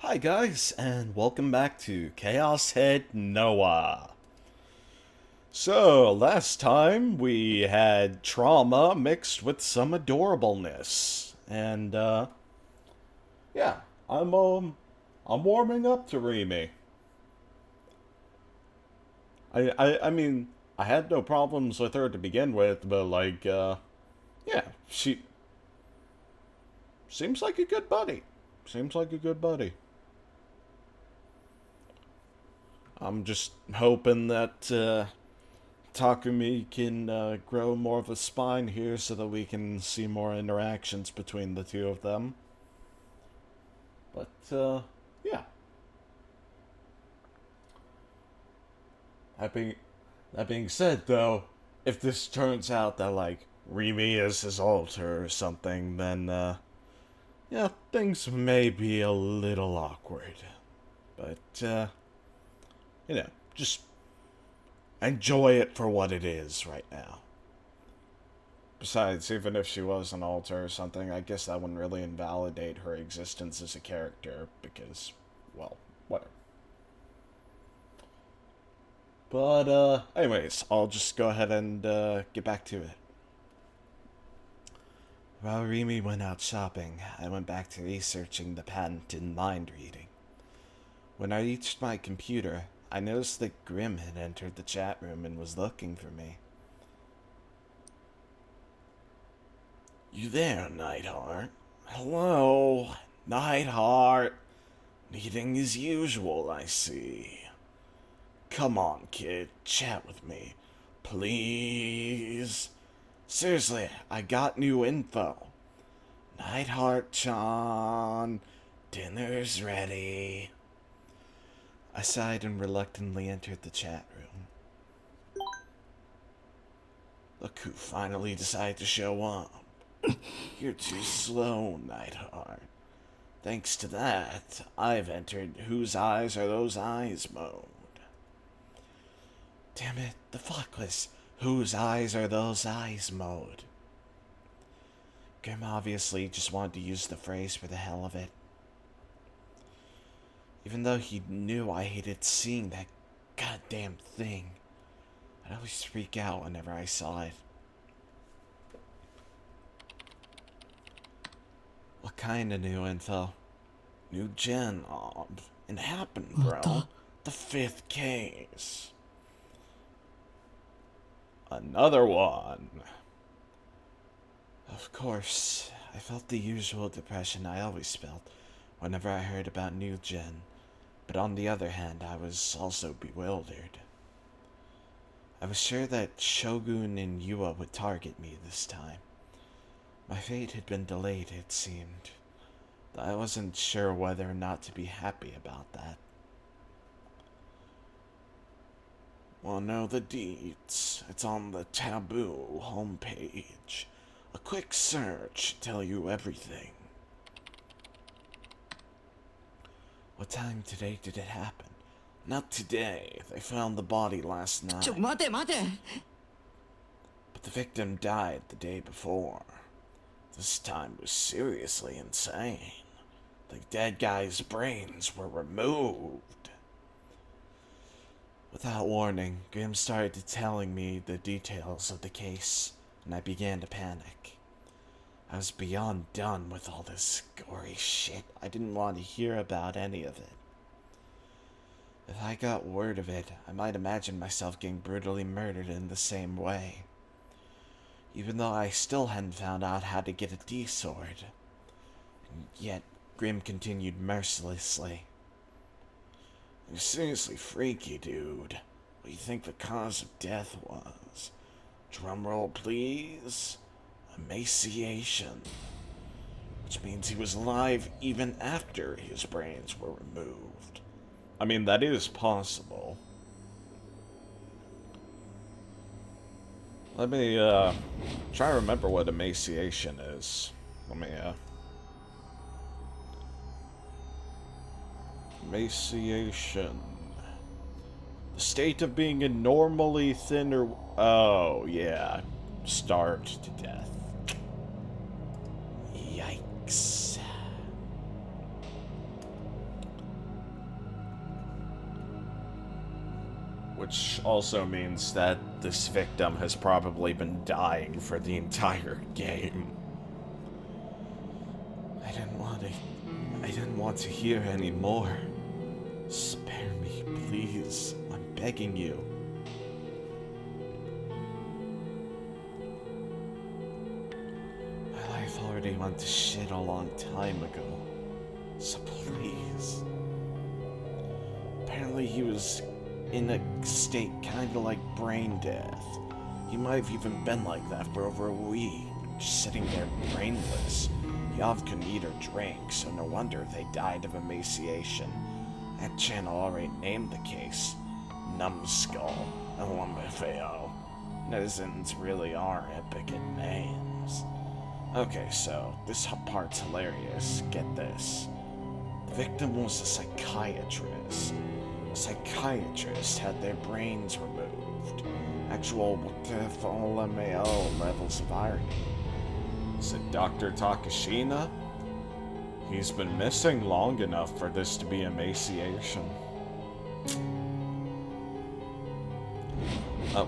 Hi guys, and welcome back to Chaos Head NoAH. So, last time we had trauma mixed with some adorableness. And yeah, I'm warming up to Remy. I mean, I had no problems with her to begin with, but yeah, she seems like a good buddy. Seems like a good buddy. I'm just hoping that Takumi can grow more of a spine here so that we can see more interactions between the two of them. But, yeah. That being, that being said, though, if this turns out that, like, Remy is his alter or something, then, yeah, things may be a little awkward. But, just enjoy it for what it is right now. Besides, even if she was an alter or something, I guess that wouldn't really invalidate her existence as a character, because, well, whatever. But, anyways, I'll just go ahead and, get back to it. While Remy went out shopping, I went back to researching the patent in mind reading. When I reached my computer, I noticed that Grim had entered the chat room and was looking for me. You there, Nightheart? Hello, Nightheart. Meeting as usual, I see. Come on, kid, chat with me. Please. Seriously, I got new info. Nightheart-chan, dinner's ready. I sighed and reluctantly entered the chat room. Look who finally decided to show up. You're too slow, Nightheart. Thanks to that, I've entered Whose Eyes Are Those Eyes mode. Damn it, the fuck was Whose Eyes Are Those Eyes mode. Grim obviously just wanted to use the phrase for the hell of it. Even though he knew I hated seeing that goddamn thing, I'd always freak out whenever I saw it. What kind of new info? New gen ob. It happened, bro. The fifth case. Another one. Of course, I felt the usual depression I always felt whenever I heard about new gen, but on the other hand, I was also bewildered. I was sure that Shogun and Yua would target me this time. My fate had been delayed, it seemed. I wasn't sure whether or not to be happy about that. Wanna know the deets? It's on the Taboo homepage. A quick search tell you everything. What time today did it happen? Not today. They found the body last night. But the victim died the day before. This time was seriously insane. The dead guy's brains were removed. Without warning, Grim started telling me the details of the case, and I began to panic. I was beyond done with all this gory shit. I didn't want to hear about any of it. If I got word of it, I might imagine myself getting brutally murdered in the same way. Even though I still hadn't found out how to get a D-sword. And yet, Grim continued mercilessly. You're seriously freaky, dude. What do you think the cause of death was? Drumroll, please. Emaciation. Which means he was alive even after his brains were removed. I mean, that is possible. Let me, try to remember what emaciation is. Let me, Emaciation. The state of being abnormally thin or... Oh, yeah. Starved to death. Yikes. which also means that this victim has probably been dying for the entire game. I didn't want to hear any more. Spare me, please. I'm begging you. My life already went to shit a long time ago. So please. Apparently he was in a state kinda like brain death. He might have even been like that for over a week, just sitting there brainless. He often couldn't eat or drink, so no wonder they died of emaciation. That channel already named the case Numbskull, LMFAO. Netizens really are epic at names. Okay, so this part's hilarious. Get this. The victim was a psychiatrist. A psychiatrist had their brains removed. Actual LMAO levels of irony. Is it Dr. Takashina? He's been missing long enough for this to be emaciation.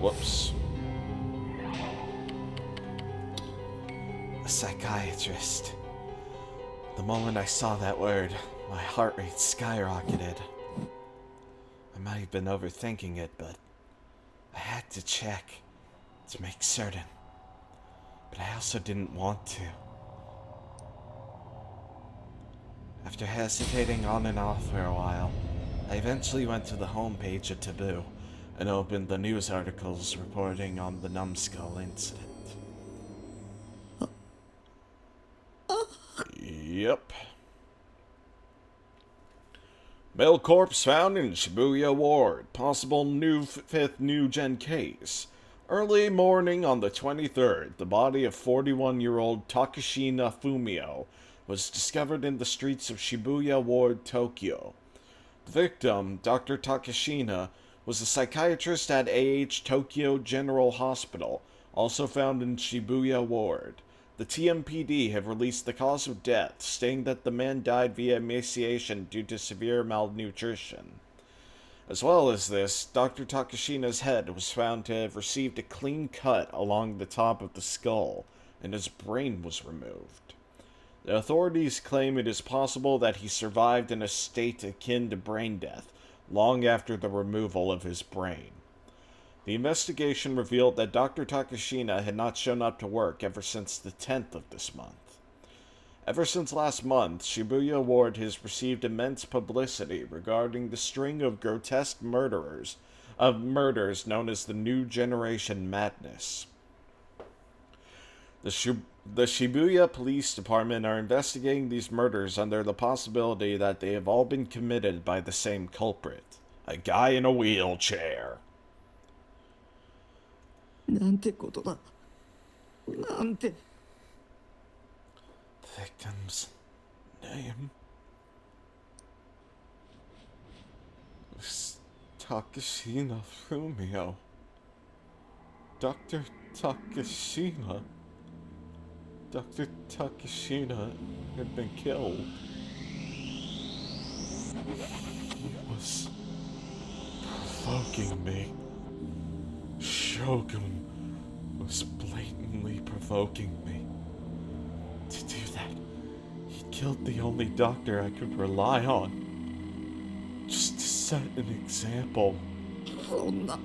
Whoops. A psychiatrist. The moment I saw that word, my heart rate skyrocketed. I might have been overthinking it, but I had to check to make certain. But I also didn't want to. After hesitating on and off for a while, I eventually went to the homepage of Taboo and opened the news articles reporting on the Numbskull incident. Yep. Male corpse found in Shibuya Ward. Possible fifth new gen case. Early morning on the 23rd, the body of 41-year-old Takashina Fumio was discovered in the streets of Shibuya Ward, Tokyo. The victim, Dr. Takashina, was a psychiatrist at AH Tokyo General Hospital, also found in Shibuya Ward. The TMPD have released the cause of death, stating that the man died via emaciation due to severe malnutrition. As well as this, Dr. Takashina's head was found to have received a clean cut along the top of the skull, and his brain was removed. The authorities claim it is possible that he survived in a state akin to brain death long after the removal of his brain. The investigation revealed that Dr. Takashina had not shown up to work ever since the 10th of this month. Ever since last month, Shibuya Ward has received immense publicity regarding the string of grotesque murders known as the New Generation Madness. The Shibuya Police Department are investigating these murders under the possibility that they have all been committed by the same culprit, a guy in a wheelchair. なんてことだ。なんて。 Victim's name was Takashina Fumio. Dr. Takashina. Dr. Takashina had been killed. He was provoking me. Shogun was blatantly provoking me. To do that, he killed the only doctor I could rely on. Just to set an example. そんな。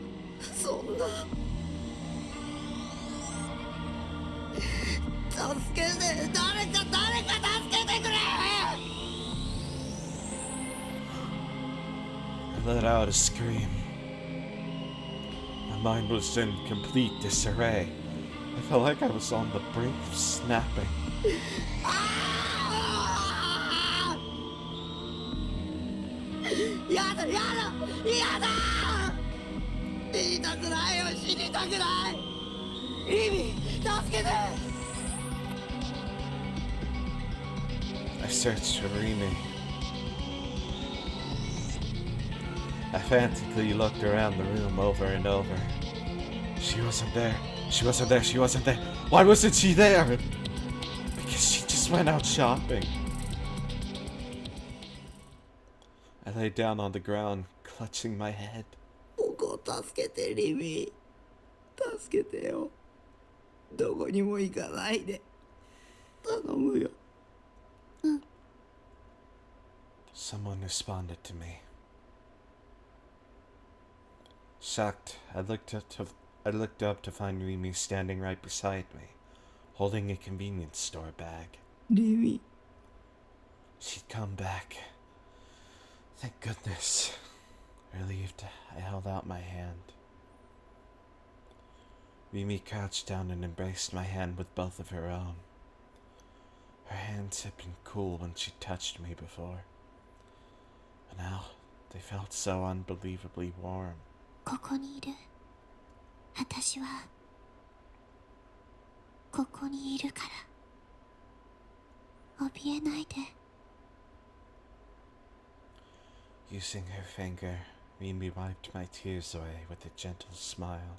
助けて、誰か助けてくれ! I let out a scream. My mind was in complete disarray. I felt like I was on the brink of snapping. やだ言いたくないよ死にたくないリミ助けて I searched for Rimi. I frantically looked around the room over and over. She wasn't there. Why wasn't she there? Because she just went out shopping. I lay down on the ground, clutching my head. お僕を助けて、リミ。助けてよ。どこにも行かないで。頼むよ。Someone responded to me. Shocked, I looked up to find Rimi standing right beside me, holding a convenience store bag. リミ。 She'd come back. Thank goodness. Relieved, I held out my hand. Rimi crouched down and embraced my hand with both of her own. Her hands had been cool when she touched me before. But now, they felt so unbelievably warm. ここにいる。私はここにいるから。怯えないで。Using her finger, Mimi wiped my tears away with a gentle smile.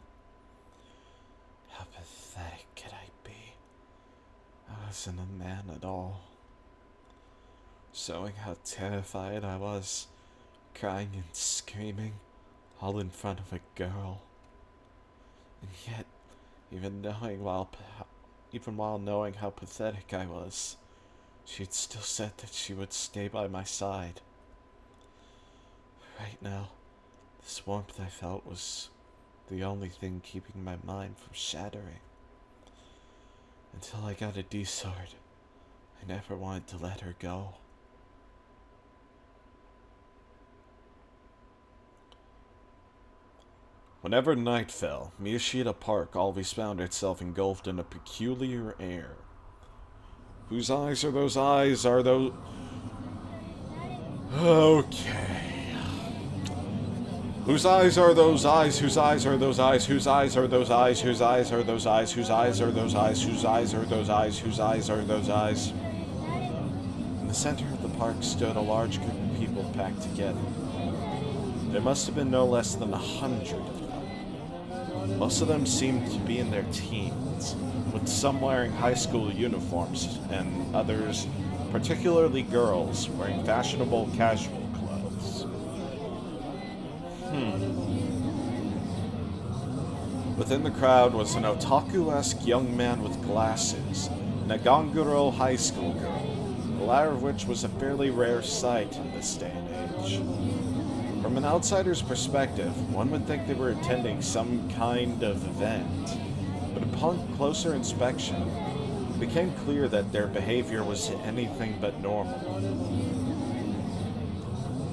How pathetic could I be? I wasn't a man at all. Showing how terrified I was, crying and screaming, all in front of a girl. And yet, even while knowing how pathetic I was, she'd still said that she would stay by my side. Right now, this warmth I felt was the only thing keeping my mind from shattering. Until I got a D-sword, I never wanted to let her go. Whenever night fell, Miyashita Park always found itself engulfed in a peculiar air. Whose eyes are those eyes? Are those... Okay. Whose eyes are those eyes? Whose eyes are those eyes? Whose eyes are those eyes? Whose eyes are those eyes? Whose eyes are those eyes? Whose eyes are those eyes? Whose eyes are those eyes? In the center of the park stood a large group of people packed together. There must have been no less than 100 of them. Most of them seemed to be in their teens, with some wearing high school uniforms and others, particularly girls, wearing fashionable casual clothes. Within the crowd was an otaku-esque young man with glasses and a Ganguro high school girl, the latter of which was a fairly rare sight in this day and age. From an outsider's perspective, one would think they were attending some kind of event, but upon closer inspection, it became clear that their behavior was anything but normal.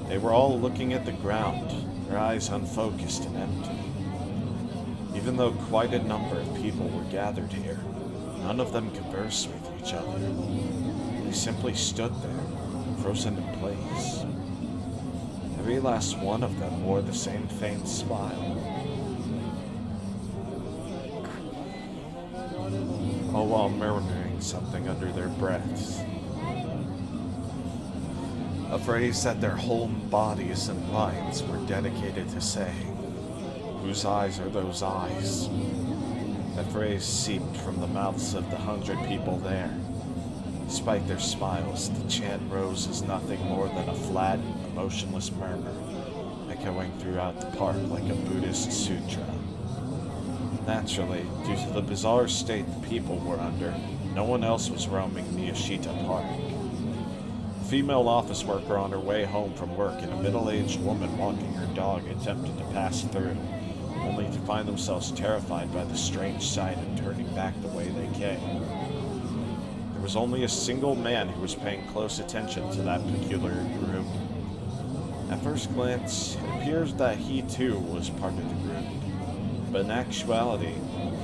They were all looking at the ground, their eyes unfocused and empty. Even though quite a number of people were gathered here, none of them conversed with each other. They simply stood there, frozen in place. Every last one of them wore the same faint smile. All while murmuring something under their breaths. A phrase that their whole bodies and minds were dedicated to saying. Whose eyes are those eyes? That phrase seeped from the mouths of the 100 people there. Despite their smiles, the chant rose as nothing more than a flat, emotionless murmur, echoing throughout the park like a Buddhist sutra. Naturally, due to the bizarre state the people were under, no one else was roaming Miyashita Park. A female office worker on her way home from work and a middle-aged woman walking her dog attempted to pass through, only to find themselves terrified by the strange sight and turning back the way they came. There was only a single man who was paying close attention to that peculiar group. At first glance, it appears that he too was part of the group, but in actuality,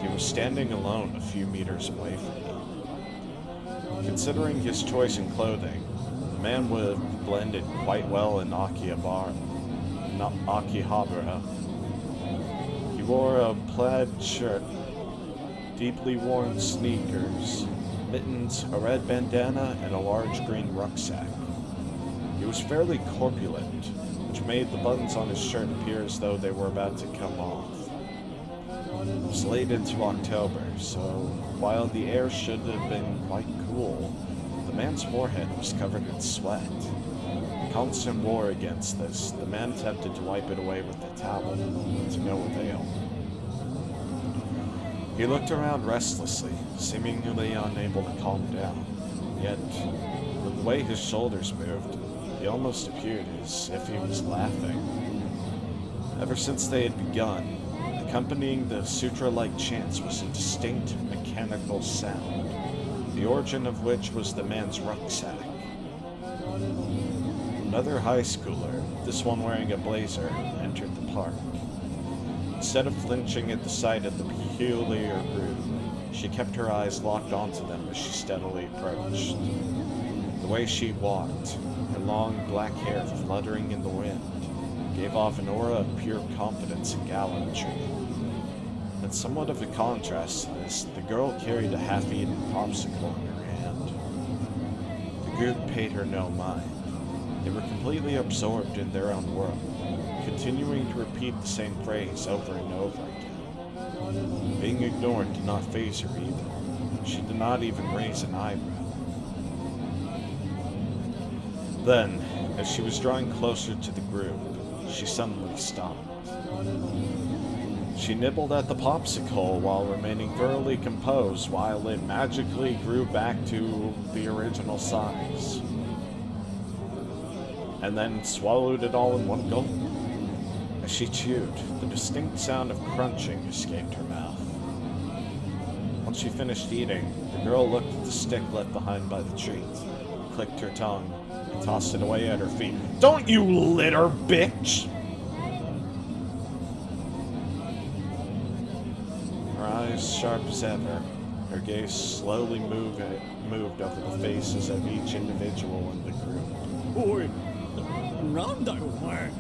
he was standing alone a few meters away from them. Considering his choice in clothing, the man would have blended quite well in Akihabara. He wore a plaid shirt, deeply worn sneakers, mittens, a red bandana, and a large green rucksack. He was fairly corpulent, which made the buttons on his shirt appear as though they were about to come off. It was late into October, so while the air should have been quite cool, the man's forehead was covered in sweat. The constant war against this, the man attempted to wipe it away with a towel, but to no avail. He looked around restlessly, seemingly unable to calm down. Yet, with the way his shoulders moved, he almost appeared as if he was laughing. Ever since they had begun, accompanying the sutra-like chants was a distinct mechanical sound, the origin of which was the man's rucksack. Another high schooler, this one wearing a blazer, entered the park. Instead of flinching at the sight of the peculiar group, she kept her eyes locked onto them as she steadily approached. The way she walked, her long black hair fluttering in the wind, gave off an aura of pure confidence and gallantry. And somewhat of a contrast to this, the girl carried a half-eaten popsicle in her hand. The group paid her no mind. They were completely absorbed in their own world, continuing to repeat the same phrase over and over again. Being ignored did not faze her either. She did not even raise an eyebrow. Then, as she was drawing closer to the group, she suddenly stopped. She nibbled at the popsicle while remaining thoroughly composed while it magically grew back to the original size. And then swallowed it all in one gulp. As she chewed, the distinct sound of crunching escaped her mouth. Once she finished eating, the girl looked at the stick left behind by the treat, clicked her tongue, and tossed it away at her feet. "Don't you litter, bitch!" Her eyes sharp as ever, her gaze slowly moved over the faces of each individual in the group. Oi! なんだよお前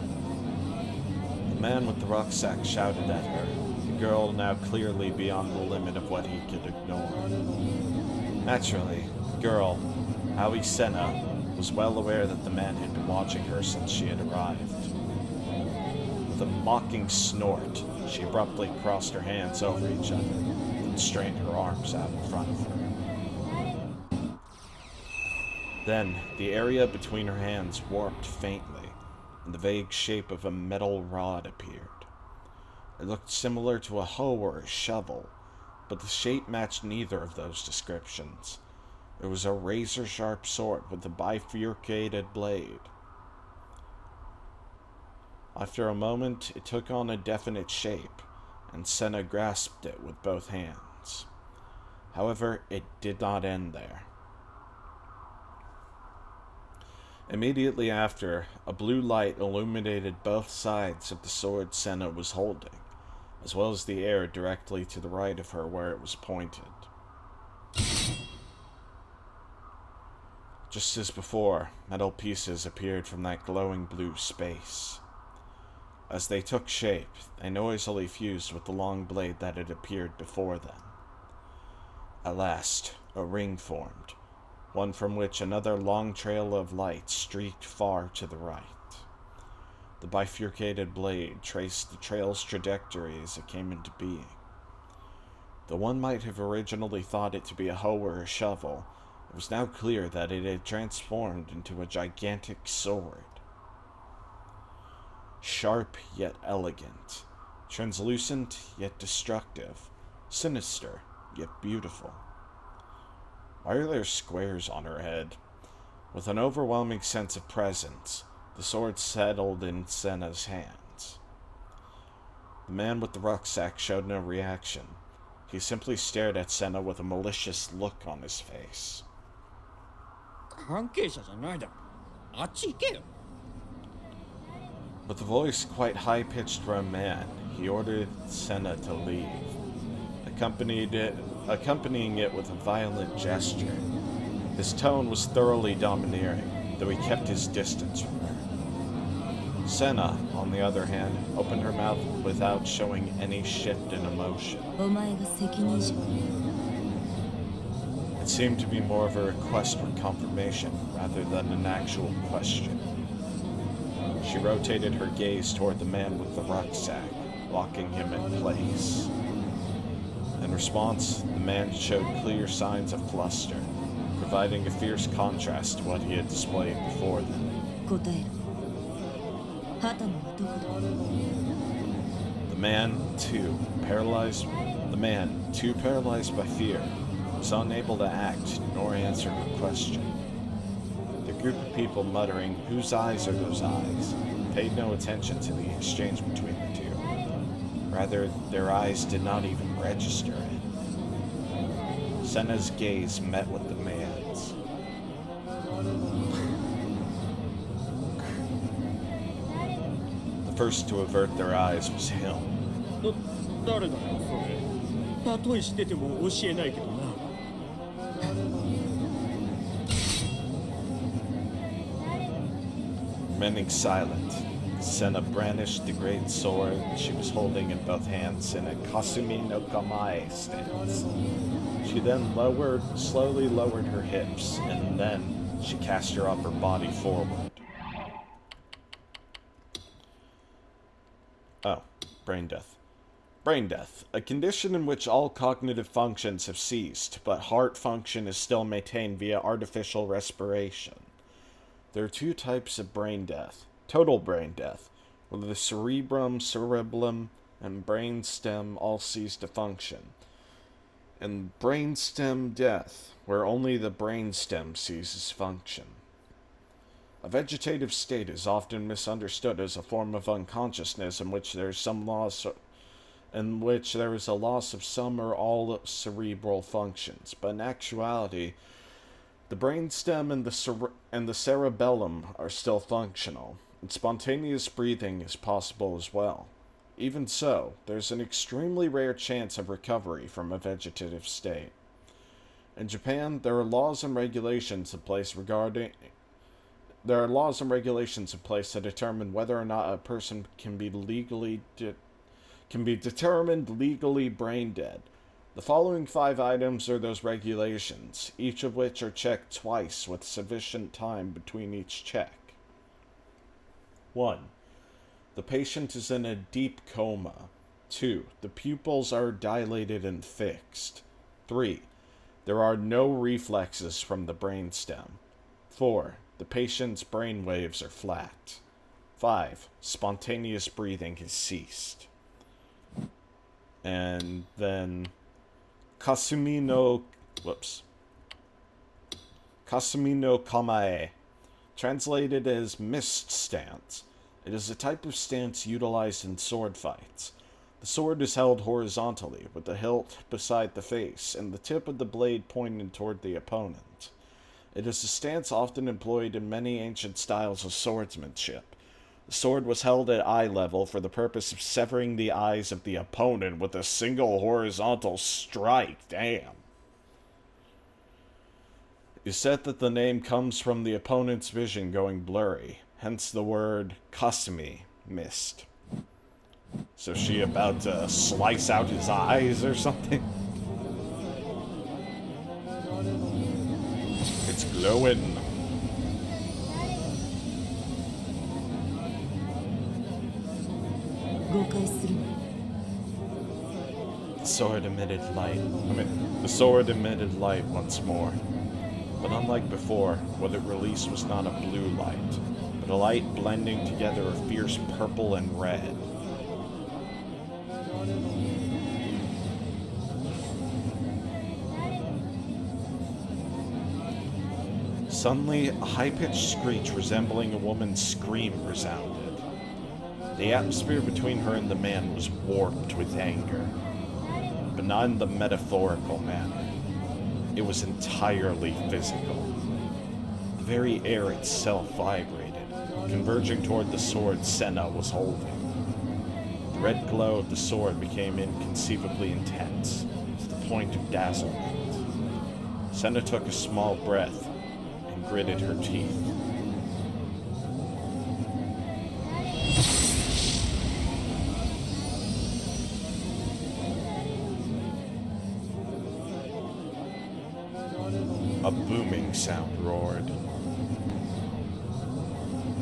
The man with the rucksack shouted at her, the girl now clearly beyond the limit of what he could ignore. Naturally, the girl, Aoi Senna, was well aware that the man had been watching her since she had arrived. With a mocking snort, she abruptly crossed her hands over each other and strained her arms out in front of her. Then, the area between her hands warped faintly, and the vague shape of a metal rod appeared. It looked similar to a hoe or a shovel, but the shape matched neither of those descriptions. It was a razor-sharp sword with a bifurcated blade. After a moment, it took on a definite shape, and Senna grasped it with both hands. However, it did not end there. Immediately after, a blue light illuminated both sides of the sword Senna was holding, as well as the air directly to the right of her where it was pointed. Just as before, metal pieces appeared from that glowing blue space. As they took shape, they noisily fused with the long blade that had appeared before them. At last, a ring formed, one from which another long trail of light streaked far to the right. The bifurcated blade traced the trail's trajectory as it came into being. Though one might have originally thought it to be a hoe or a shovel, it was now clear that it had transformed into a gigantic sword. Sharp yet elegant, translucent yet destructive, sinister yet beautiful. Why are there squares on her head? With an overwhelming sense of presence, the sword settled in Senna's hands. The man with the rucksack showed no reaction. He simply stared at Senna with a malicious look on his face. 関係者じゃないだろあっち行けよ With a voice quite high-pitched for a man, he ordered Senna to leave, accompanying it with a violent gesture. His tone was thoroughly domineering, though he kept his distance from her. Senna, on the other hand, opened her mouth without showing any shift in emotion. お前が責任者 It seemed to be more of a request for confirmation rather than an actual question. She rotated her gaze toward the man with the rucksack, locking him in place. In response, the man showed clear signs of fluster, providing a fierce contrast to what he had displayed before them. 答えろ The man, too paralyzed by fear, was unable to act nor answer her question. The group of people muttering, "Whose eyes are those eyes?" paid no attention to the exchange between the two. Rather, their eyes did not even register it. Senna's gaze met with the man's. The first to avert their eyes was him. 誰だよそれ。例えしてても教えないけどな。Remaining silent, Senna brandished the great sword she was holding in both hands in a Kasumi no Kamae stance. She then slowly lowered her hips, and then she cast her upper body forward. Oh, brain death. Brain death, a condition in which all cognitive functions have ceased, but heart function is still maintained via artificial respiration. There are two types of brain death. Total brain death, where the cerebrum, cerebellum, and brainstem all cease to function. And brainstem death, where only the brainstem ceases function. A vegetative state is often misunderstood as a form of unconsciousness in which there is a loss of some or all cerebral functions, but in actuality, the brainstem and the cerebellum are still functional, and spontaneous breathing is possible as well. Even so, there's an extremely rare chance of recovery from a vegetative state. In Japan, there are laws and regulations in place that determine whether or not a person can be determined legally brain dead. The following 5 items are those regulations, each of which are checked twice with sufficient time between each check. 1. The patient is in a deep coma. 2. The pupils are dilated and fixed. 3. There are no reflexes from the brainstem. 4. The patient's brain waves are flat. 5. Spontaneous breathing has ceased. And then Kasumi no Kamae, translated as mist stance. It is a type of stance utilized in sword fights. The sword is held horizontally, with the hilt beside the face, and the tip of the blade pointed toward the opponent. It is a stance often employed in many ancient styles of swordsmanship. The sword was held at eye level for the purpose of severing the eyes of the opponent with a single horizontal strike. Damn. It is said that the name comes from the opponent's vision going blurry, hence the word Kasumi, mist. So she about to slice out his eyes or something? It's glowing. The sword emitted light once more. But unlike before, what it released was not a blue light, but a light blending together a fierce purple and red. Suddenly, a high-pitched screech resembling a woman's scream resounded. The atmosphere between her and the man was warped with anger, but not in the metaphorical manner. It was entirely physical. The very air itself vibrated, converging toward the sword Senna was holding. The red glow of the sword became inconceivably intense, to the point of dazzlement. Senna took a small breath and gritted her teeth. A booming sound roared.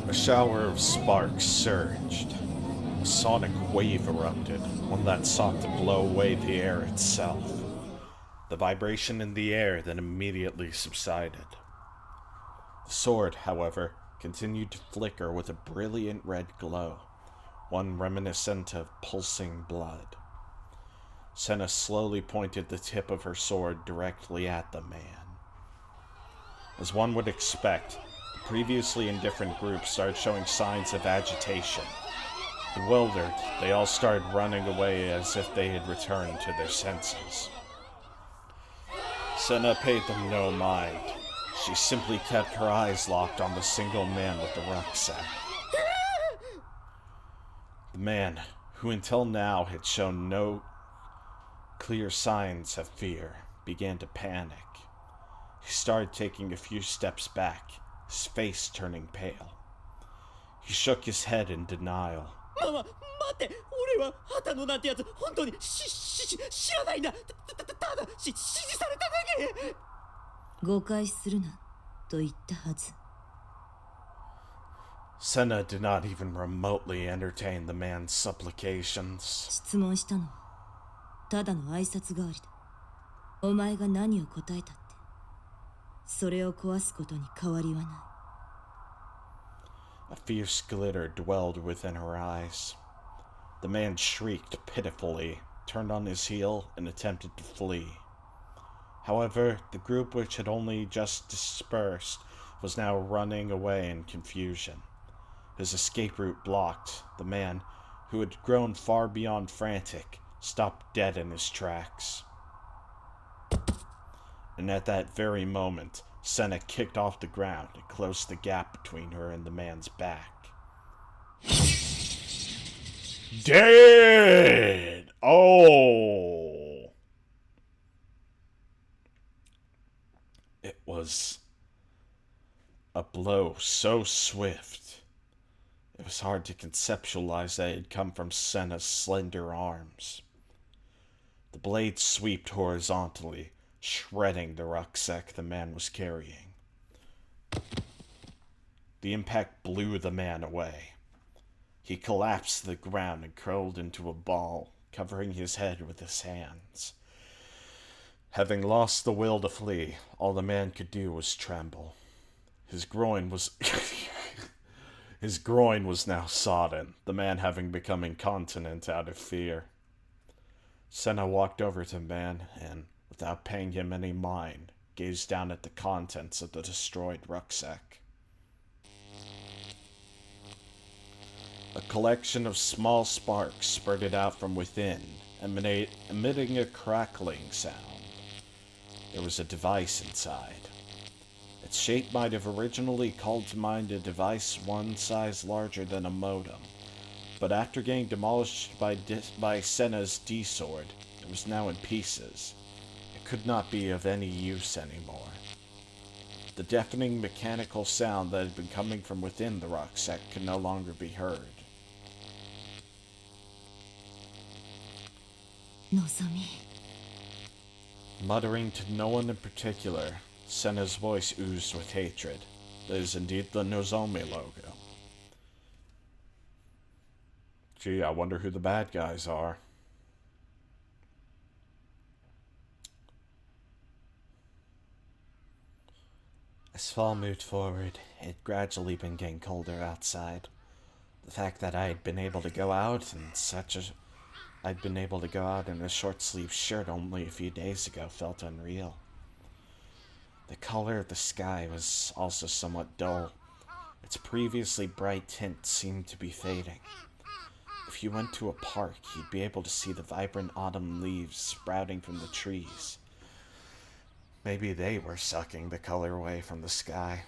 A shower of sparks surged. A sonic wave erupted, one that sought to blow away the air itself. The vibration in the air then immediately subsided. The sword, however, continued to flicker with a brilliant red glow, one reminiscent of pulsing blood. Senna slowly pointed the tip of her sword directly at the man. As one would expect, the previously indifferent group started showing signs of agitation. Bewildered, they all started running away as if they had returned to their senses. Senna paid them no mind. She simply kept her eyes locked on the single man with the rucksack. The man, who until now had shown no clear signs of fear, began to panic. He started taking a few steps back, his face turning pale. He shook his head in denial. 待って、俺は旗野なんてやつ本当に知らないんだ。ただ指示されただけ。誤解するなと言ったはず。Senna did not even remotely entertain the man's supplications. 質問したのはただの挨拶代わりだ。お前が何を答えたって、それを壊すことに変わりはない。A fierce glitter dwelled within her eyes. The man shrieked pitifully, turned on his heel, and attempted to flee. However, the group which had only just dispersed was now running away in confusion. His escape route blocked, the man, who had grown far beyond frantic, stopped dead in his tracks. And at that very moment, Senna kicked off the ground and closed the gap between her and the man's back. Dead! Oh! It was a blow so swift, it was hard to conceptualize that it had come from Senna's slender arms. The blade swept horizontally, shredding the rucksack the man was carrying. The impact blew the man away. He collapsed to the ground and curled into a ball, covering his head with his hands. Having lost the will to flee, all the man could do was tremble. His groin was now sodden, the man having become incontinent out of fear. Senna walked over to the man and, without paying him any mind, gazed down at the contents of the destroyed rucksack. A collection of small sparks spurted out from within, emitting a crackling sound. There was a device inside. Its shape might have originally called to mind a device one size larger than a modem, but after getting demolished by Senna's D-sword, it was now in pieces. It could not be of any use anymore. The deafening mechanical sound that had been coming from within the rucksack could no longer be heard. のぞみ。 Muttering to no one in particular, Senna's voice oozed with hatred. That is indeed the Nozomi logo. Gee, I wonder who the bad guys are. As fall moved forward, it had gradually been getting colder outside. The fact that I had been able to go out in a short-sleeved shirt only a few days ago felt unreal. The color of the sky was also somewhat dull. Its previously bright tint seemed to be fading. If you went to a park, you'd be able to see the vibrant autumn leaves sprouting from the trees. Maybe they were sucking the color away from the sky.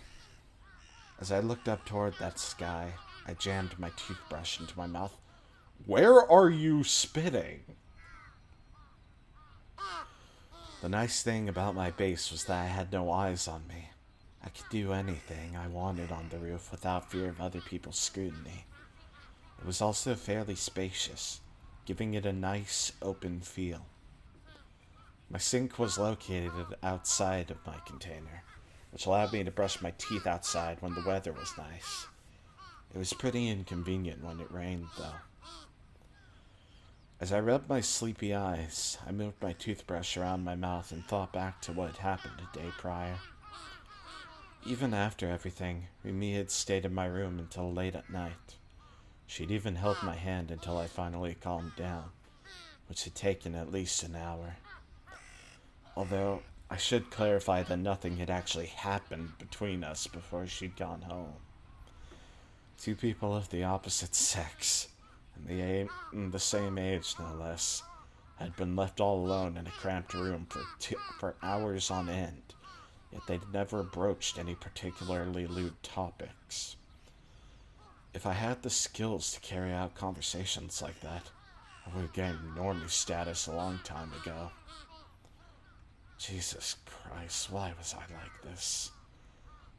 As I looked up toward that sky, I jammed my toothbrush into my mouth. Where are you spitting? The nice thing about my base was that I had no eyes on me. I could do anything I wanted on the roof without fear of other people's scrutiny. It was also fairly spacious, giving it a nice, open feel. My sink was located outside of my container, which allowed me to brush my teeth outside when the weather was nice. It was pretty inconvenient when it rained, though. As I rubbed my sleepy eyes, I moved my toothbrush around my mouth and thought back to what had happened a day prior. Even after everything, Rimi had stayed in my room until late at night. She'd even held my hand until I finally calmed down, which had taken at least an hour. Although, I should clarify that nothing had actually happened between us before she'd gone home. Two people of the opposite sex, and the same age no less, had been left all alone in a cramped room for hours on end, yet they'd never broached any particularly lewd topics. If I had the skills to carry out conversations like that, I would have gained normie status a long time ago. Jesus Christ, why was I like this?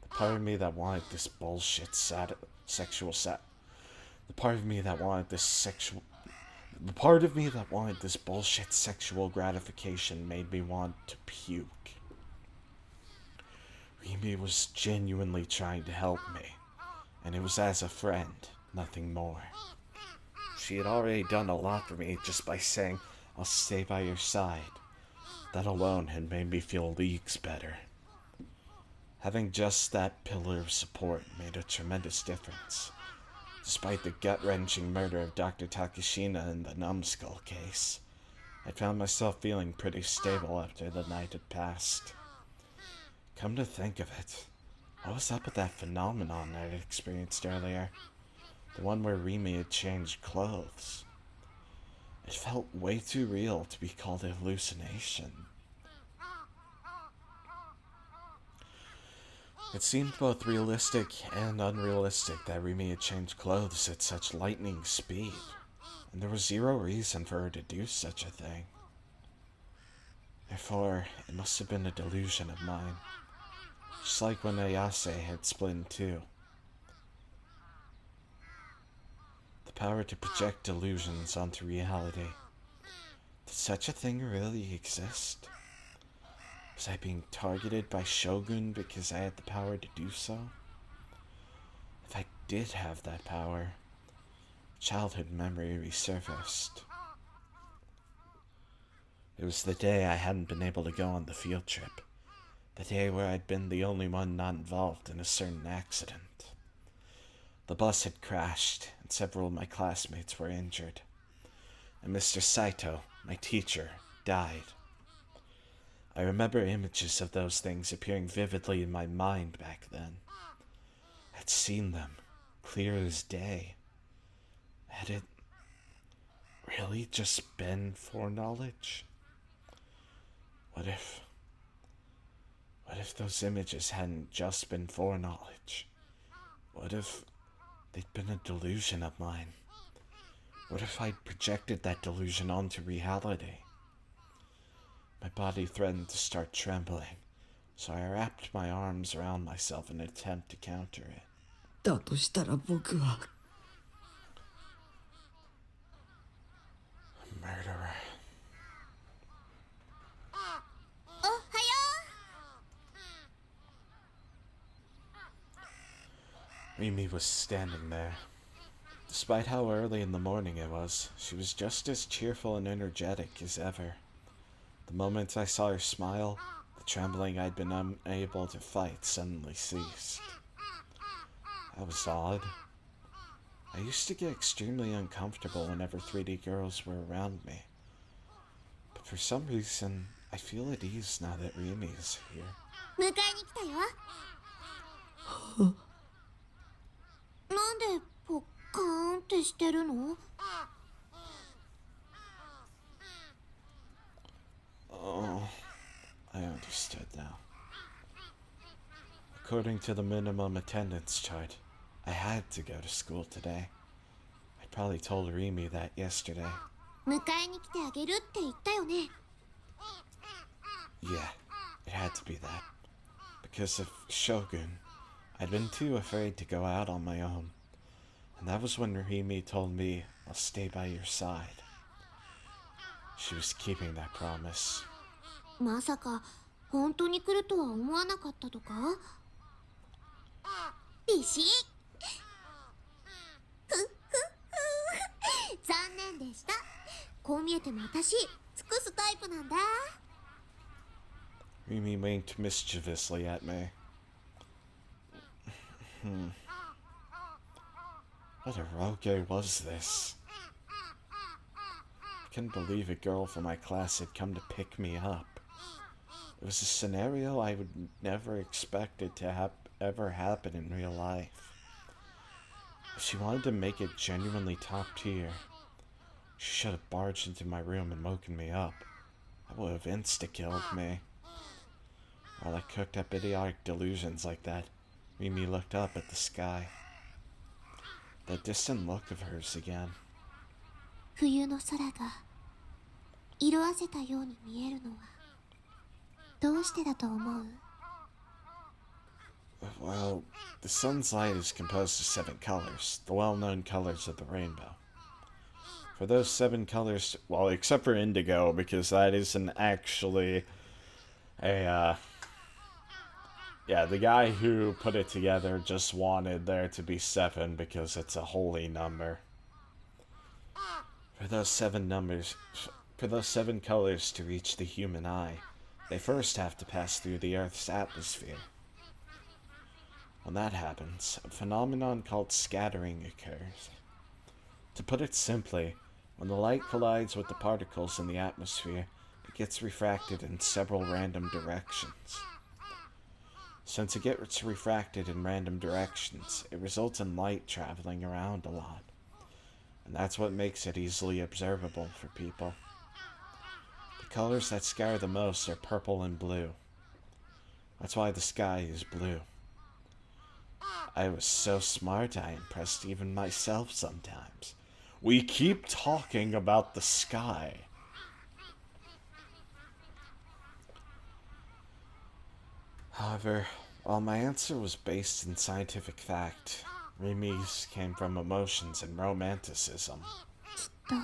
The part of me that wanted this bullshit the part of me that wanted this bullshit sexual gratification made me want to puke. Rimi was genuinely trying to help me, and it was as a friend, nothing more. She had already done a lot for me just by saying, "I'll stay by your side." That alone had made me feel leagues better. Having just that pillar of support made a tremendous difference. Despite the gut-wrenching murder of Dr. Takashina in the numbskull case, I found myself feeling pretty stable after the night had passed. Come to think of it, what was up with that phenomenon I had experienced earlier? The one where Rimi had changed clothes. It felt way too real to be called a hallucination. It seemed both realistic and unrealistic that Rimi had changed clothes at such lightning speed, and there was zero reason for her to do such a thing. Therefore, it must have been a delusion of mine, just like when Ayase had split in two. The power to project delusions onto reality. Did such a thing really exist? Was I being targeted by Shogun because I had the power to do so? If I did have that power, childhood memory resurfaced. It was the day I hadn't been able to go on the field trip. The day where I'd been the only one not involved in a certain accident. The bus had crashed, and several of my classmates were injured. And Mr. Saito, my teacher, died. I remember images of those things appearing vividly in my mind back then. I'd seen them, clear as day. Had it really just been foreknowledge? What if those images hadn't just been foreknowledge? What if they'd been a delusion of mine? What if I'd projected that delusion onto reality? My body threatened to start trembling, so I wrapped my arms around myself in an attempt to counter it. だとしたら僕は Murderer. Mimi was standing there. Despite how early in the morning it was, she was just as cheerful and energetic as ever. The moment I saw her smile, the trembling I'd been unable to fight suddenly ceased. That was odd. I used to get extremely uncomfortable whenever 3D girls were around me. But for some reason, I feel at ease now that Rimi is here. 迎えに来たよ。なんでポッカーンってしてるの？ Oh, I understood now. According to the minimum attendance chart, I had to go to school today. I probably told Rimi that yesterday. 迎えに来てあげるって言ったよね。 Yeah, it had to be that. Because of Shogun, I'd been too afraid to go out on my own. And that was when Rimi told me, "I'll stay by your side." She was keeping that promise. まさか本当に来るとは思わなかったとか？ビシッ。ふっふっふ。残念でした。こう見えても私尽くすタイプなんだ。 Rimi winked mischievously at me. What eroge was this? I couldn't believe a girl from my class had come to pick me up. It was a scenario I would never expected to ever happen in real life. If she wanted to make it genuinely top tier, she should have barged into my room and woken me up. That would have insta-killed me. While I cooked up idiotic delusions like that, Mimi looked up at the sky. That distant look of hers again. 冬の空が色あせたように見えるのはどうしてだと思う？ Well, the sun's light is composed of 7 colors, the well-known colors of the rainbow. For those 7 colors, well, except for indigo, because that isn't actually a, yeah, the guy who put it together just wanted there to be 7 because it's a holy number. For those 7 colors to reach the human eye, they first have to pass through the Earth's atmosphere. When that happens, a phenomenon called scattering occurs. To put it simply, when the light collides with the particles in the atmosphere, it gets refracted in several random directions. Since it gets refracted in random directions, it results in light traveling around a lot. And that's what makes it easily observable for people. The colors that scare the most are purple and blue. That's why the sky is blue. I was so smart I impressed even myself sometimes. We keep talking about the sky. However, while my answer was based in scientific fact, Rimi's came from emotions and romanticism. きっと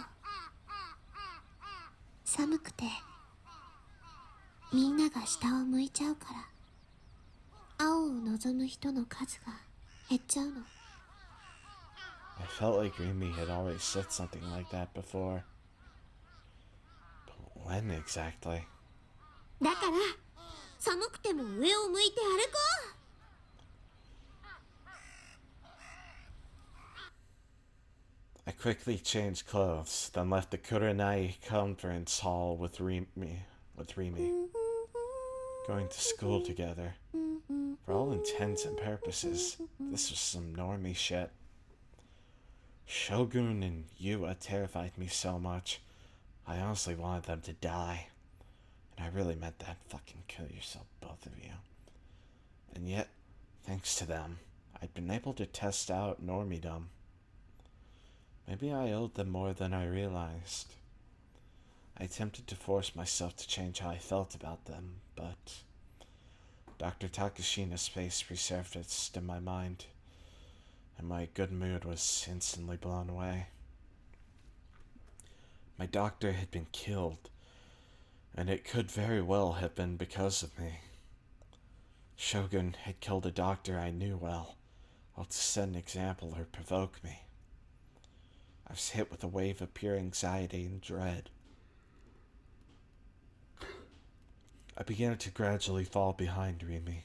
寒くてみんなが下を向いちゃうから青を望む人の数が減っちゃうの。 I felt like Rimi had always said something like that before. But when exactly? だから寒くても上を向いて歩こう。 I quickly changed clothes, then left the Kurenai conference hall with Rimi. Going to school together. For all intents and purposes, this was some normie shit. Shogun and Yua terrified me so much, I honestly wanted them to die. And I really meant that. Fucking kill yourself, both of you. And yet, thanks to them, I'd been able to test out normiedom. Maybe I owed them more than I realized. I attempted to force myself to change how I felt about them, but Dr. Takashina's face resurfaced in my mind, and my good mood was instantly blown away. My doctor had been killed, and it could very well have been because of me. Shogun had killed a doctor I knew well, to set an example or provoke me. I was hit with a wave of pure anxiety and dread. I began to gradually fall behind Rimi.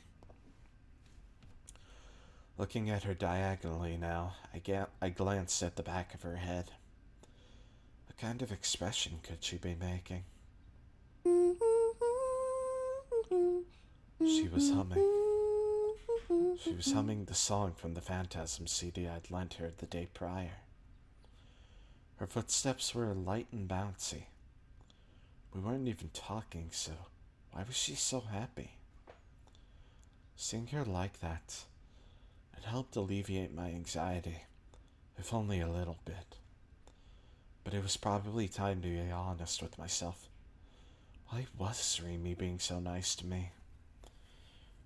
Looking at her diagonally now, I glanced at the back of her head. What kind of expression could she be making? She was humming. She was humming the song from the Phantasm CD I'd lent her the day prior. Her footsteps were light and bouncy. We weren't even talking, so why was she so happy? Seeing her like that, it helped alleviate my anxiety, if only a little bit. But it was probably time to be honest with myself. Why was Rimi being so nice to me?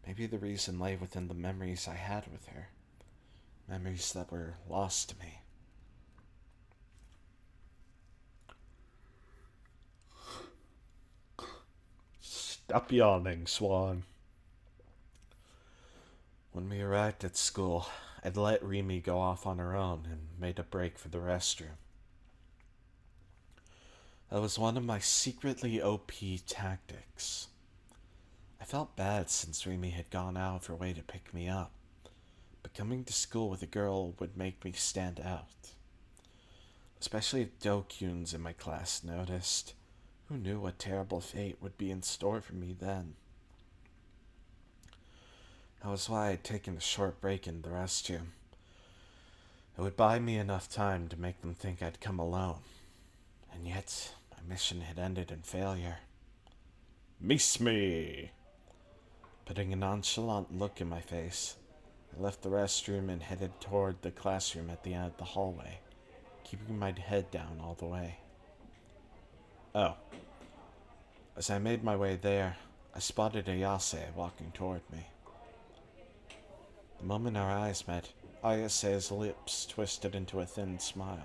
Maybe the reason lay within the memories I had with her. Memories that were lost to me. Stop yawning, Swan. When we arrived at school, I'd let Rimi go off on her own and made a break for the restroom. That was one of my secretly OP tactics. I felt bad since Rimi had gone out of her way to pick me up, but coming to school with a girl would make me stand out. Especially if Do-kyuns in my class noticed. Who knew what terrible fate would be in store for me then? That was why I'd taken a short break in the restroom. It would buy me enough time to make them think I'd come alone. And yet, my mission had ended in failure. Miss me! Putting a nonchalant look in my face, I left the restroom and headed toward the classroom at the end of the hallway, keeping my head down all the way. Oh. As I made my way there, I spotted Ayase walking toward me. The moment our eyes met, Ayase's lips twisted into a thin smile.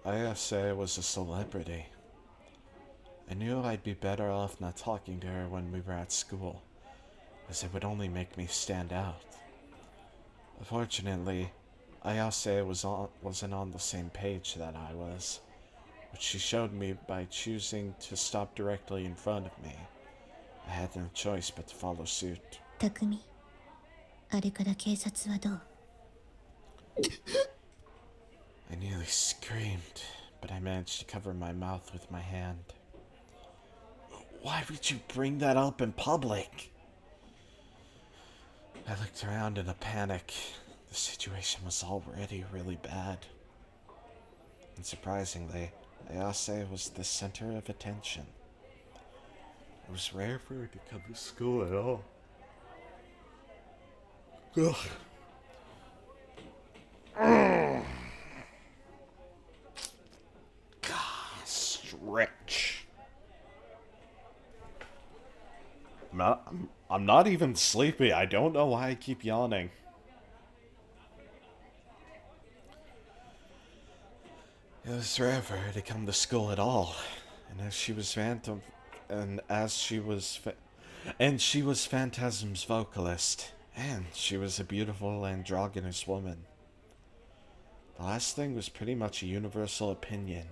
Ayase was a celebrity. I knew I'd be better off not talking to her when we were at school, as it would only make me stand out. Unfortunately, Ayase wasn't on the same page that I was, which she showed me by choosing to stop directly in front of me. I had no choice but to follow suit. 匠、あれから警察はどう？ I nearly screamed, but I managed to cover my mouth with my hand. Why would you bring that up in public? I looked around in a panic. The situation was already really bad. And surprisingly, Ayase was the center of attention. It was rare for her to come to school at all. Ugh. Stretch. I'm not even sleepy. I don't know why I keep yawning. It was rare for her to come to school at all, and she was Phantom's vocalist, and she was a beautiful androgynous woman. The last thing was pretty much a universal opinion,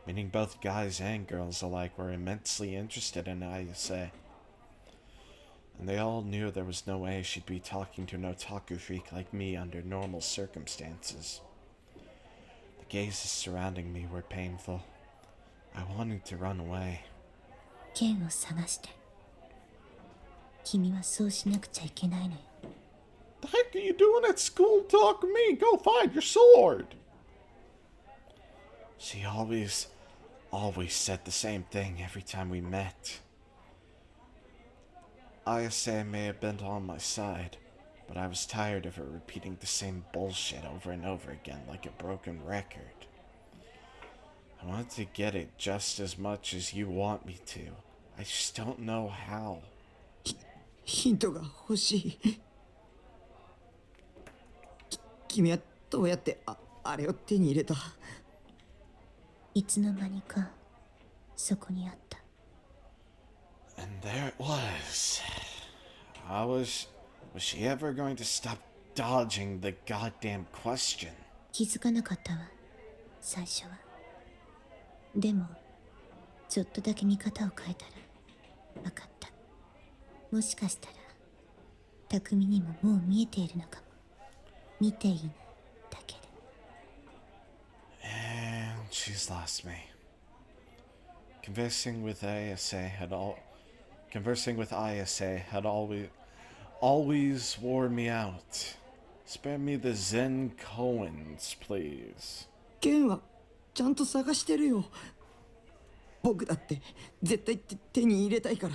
meaning both guys and girls alike were immensely interested in Ayase. And they all knew there was no way she'd be talking to an otaku freak like me under normal circumstances. The gazes surrounding me were painful. I wanted to run away. 剣を探して。君はそうしなくちゃいけないのよ。 The heck are you doing at school talking me? Go find your sword! She always said the same thing every time we met. Ayase may have been on my side, but I was tired of her repeating the same bullshit over and over again like a broken record. I want to get it just as much as you want me to. I just don't know how. ヒントが欲しい。君はどうやってあれを手に入れた？いつの間にかそこにあった。 And there it was. Was she ever going to stop dodging the goddamn question? 気づかなかったわ、最初は。でもちょっとだけ見方を変えたら分かった。もしかしたら匠にももう見えているのかも。見ていないだけで。 And she's lost me. Conversing with Ayase had always wore me out. Spare me the Zen koans, please. 剣はちゃんと探してるよ。僕だって絶対手に入れたいから。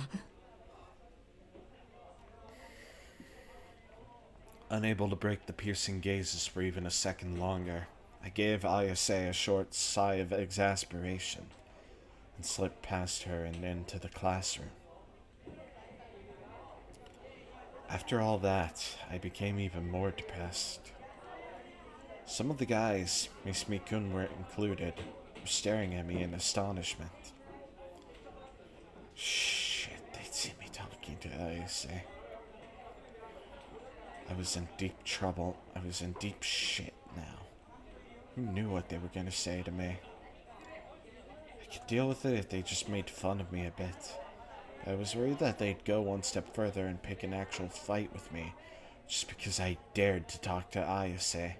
Unable to break the piercing gazes for even a second longer, I gave Ayase a short sigh of exasperation and slipped past her and into the classroom. After all that, I became even more depressed. Some of the guys, Miss Mikun were included, were staring at me in astonishment. Shit, they'd see me talking to Ayase. I was in deep trouble. I was in deep shit now. Who knew what they were gonna say to me? I could deal with it if they just made fun of me a bit. I was worried that they'd go one step further and pick an actual fight with me, just because I dared to talk to Ayase.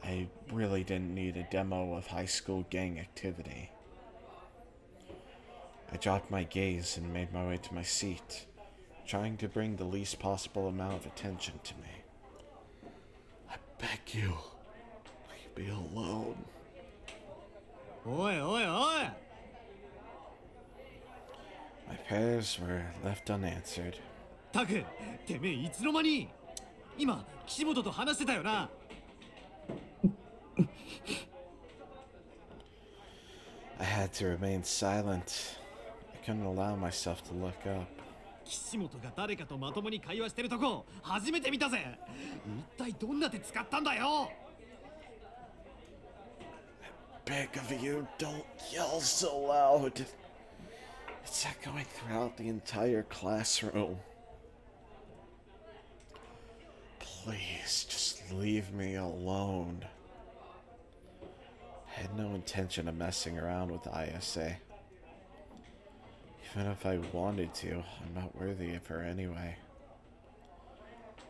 I really didn't need a demo of high school gang activity. I dropped my gaze and made my way to my seat, trying to bring the least possible amount of attention to me. I beg you, leave me alone. おいおいおい My prayers were left unanswered. タク、てめえいつの間に今、岸本と話してたよな I had to remain silent. I couldn't allow myself to look up. 岸本が誰かとまともに会話してるとこ初めて見たぜ一体どんな手使ったんだよ Beg of you, don't yell so loud. It's echoing throughout the entire classroom. Please, just leave me alone. I had no intention of messing around with ISA. Even if I wanted to, I'm not worthy of her anyway.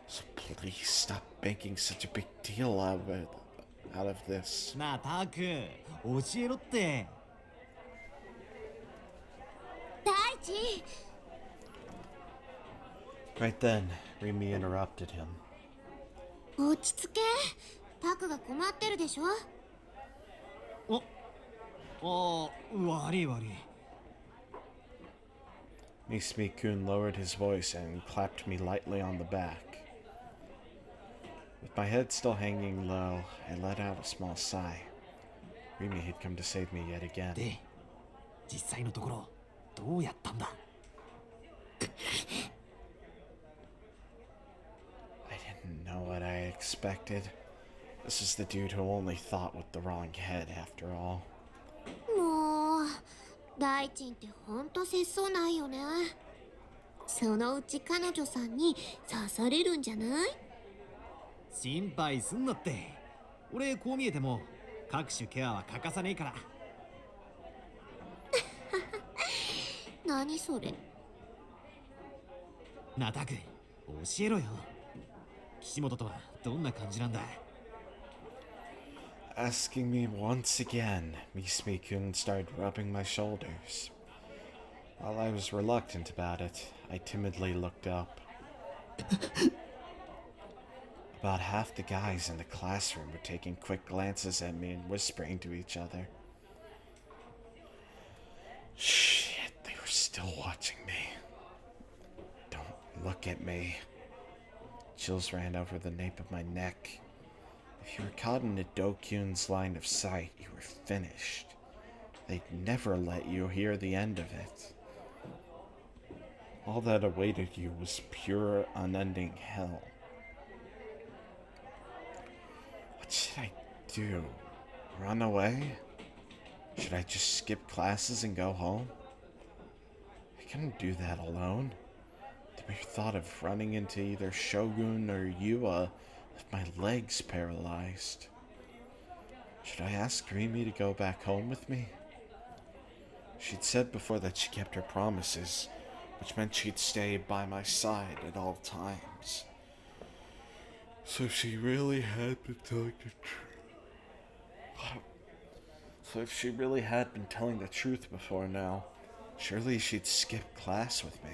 So please stop making such a big deal out of this. なあタク教えろって 大地 Right then, Rimi interrupted him. 落ち着け。タクが困ってるでしょ。悪い悪い Misumi-kun lowered his voice and clapped me lightly on the back. With my head still hanging low, I let out a small sigh. Rimi had come to save me yet again. で実際のところどうやったんだ I didn't know what I expected. This is the dude who only thought with the wrong head after all. もう大地ってほんと節操ないよね。そのうち彼女さんに刺されるんじゃない？心配すんなって俺こう見えても各種ケアは欠かさねえから 何それ？なあタク教えろよ岸本とはどんな感じなんだ Asking me once again, Misumi-kun started rubbing my shoulders. While I was reluctant about it, I timidly looked up. About half the guys in the classroom were taking quick glances at me and whispering to each other. Shit, they were still watching me. Don't look at me. Chills ran over the nape of my neck. If you were caught in Do-kyun's line of sight, you were finished. They'd never let you hear the end of it. All that awaited you was pure, unending hell. What should I do? Run away? Should I just skip classes and go home? I couldn't do that alone. The mere thought of running into either Shogun or Yua left my legs paralyzed. Should I ask Rimi to go back home with me? She'd said before that she kept her promises, which meant she'd stay by my side at all times. So if she really had been telling the truth before now, surely she'd skip class with me.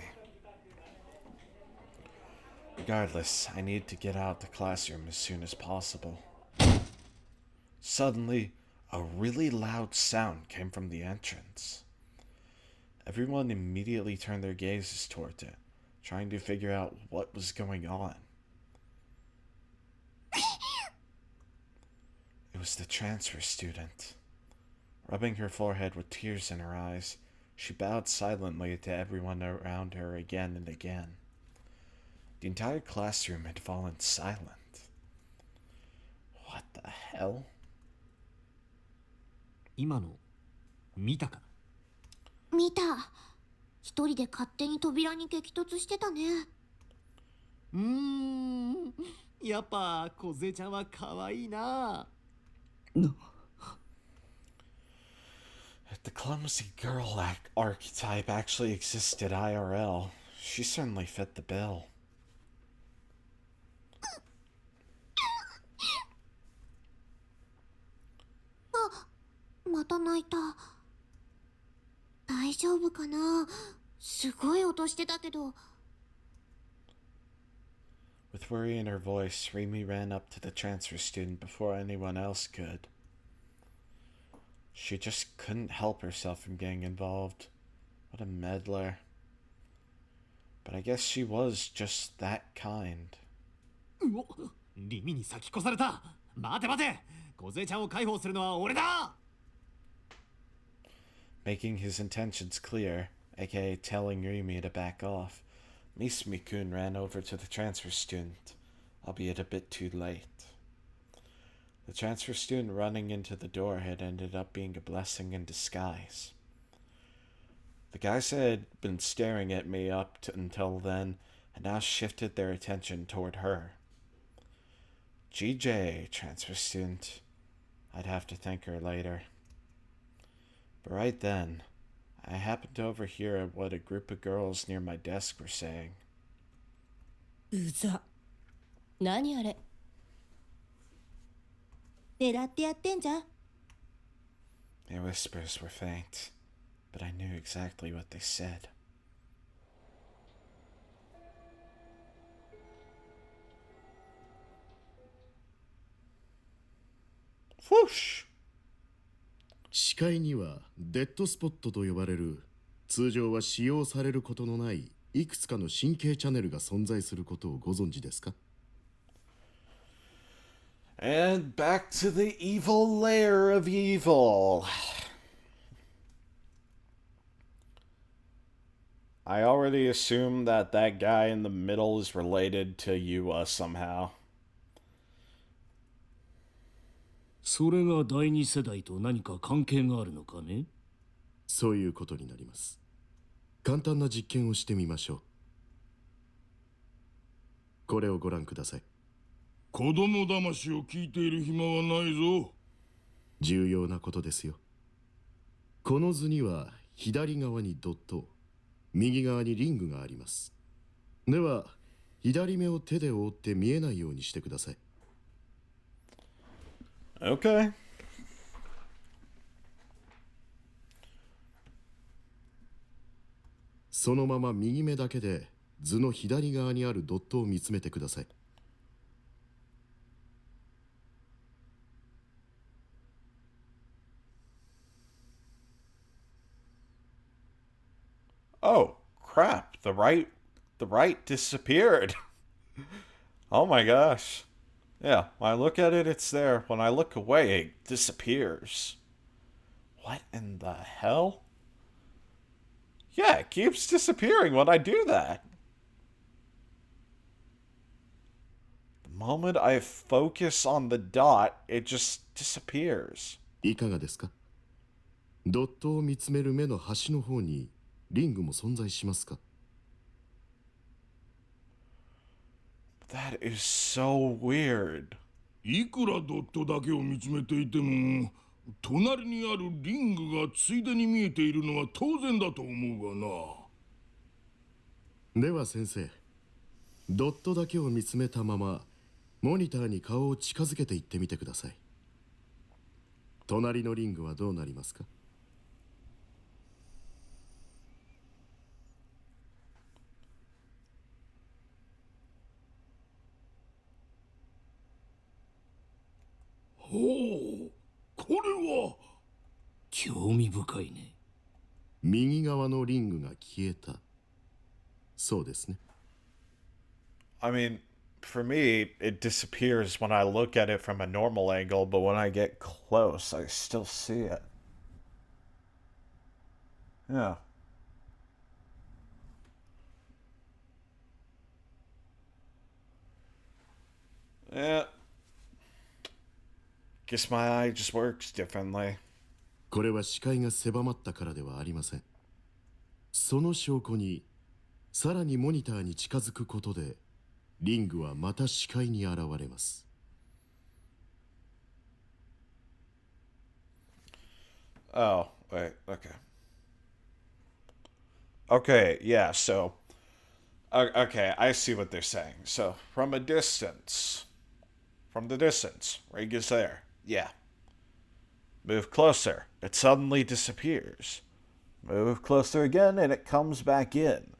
Regardless, I need to get out of the classroom as soon as possible. Suddenly, a really loud sound came from the entrance. Everyone immediately turned their gazes towards it, trying to figure out what was going on. It was the transfer student. Rubbing her forehead with tears in her eyes, she bowed silently to everyone around her again and again. The entire classroom had fallen silent. What the hell? 今の見たか見た。一人で勝手に扉に激突してたね。やっぱ梢ちゃんは可愛いな the clumsy girl archetype actually existed IRL, she certainly fit the bill. また泣いた。大丈夫かな。すごい音してたけど。With worry in her voice, Remy ran up to the transfer student before anyone else could. She just couldn't help herself from getting involved. What a meddler. But I guess she was just that kind. うお、リミに先越された。待て待て、梢ちゃんを解放するのは俺だ。Making his intentions clear, aka telling Remy to back off, Misumi-kun ran over to the transfer student, albeit a bit too late. The transfer student running into the door had ended up being a blessing in disguise. The guys had been staring at me until then, and now shifted their attention toward her. GJ, transfer student. I'd have to thank her later. But right then, I happened to overhear what a group of girls near my desk were saying. うざ。何あれ。狙ってやってんじゃん。Their whispers were faint, but I knew exactly what they said. Whoosh! 視界にはデッドスポットと呼ばれる通常は使用されることのないいくつかの神経チャネルが存在することをご存知ですか？ And back to the evil lair of evil. I already assume that that guy in the middle is related to Yua somehow. それが第二世代と何か関係があるのかね？そういうことになります。簡単な実験をしてみましょう。これをご覧ください。子供騙しを聞いている暇はないぞ。重要なことですよ。この図には左側にドット、右側にリングがあります。では左目を手で覆って見えないようにしてください。Okay. そのまま右目だけで図の左側にあるドットを見つめてください。Oh, crap. The right disappeared. Oh my gosh. Yeah, when I look at it, it's there. When I look away, it disappears. What in the hell? Yeah, it keeps disappearing when I do that. The moment I focus on the dot, it just disappears. いかがですか？ドットを見つめる目の端の方にリングも存在しますか？ That is so weird. いくらドットだけを見つめていても、隣にあるリングがついでに見えているのは当然だと思うがな。では先生、ドットだけを見つめたままモニターに顔を近づけていってみてください。隣のリングはどうなりますか？ほう、これは興味深いね。右側のリングが消えた。そうですね。I mean, for me, it disappears when I look at it from a normal angle, but when I get close, I still see it. Yeah. Yeah. Guess my eye just works differently. これは視界が狭まったからではありません。その証拠に、さらにモニターに近づくことで、リングはまた視界に現れます。Oh, Wait, okay. Okay, yeah, so. Okay, I see what they're saying. So, from a distance. From the distance, Rig is there. Yeah. Move closer. It suddenly disappears. Move closer again, and it comes back in.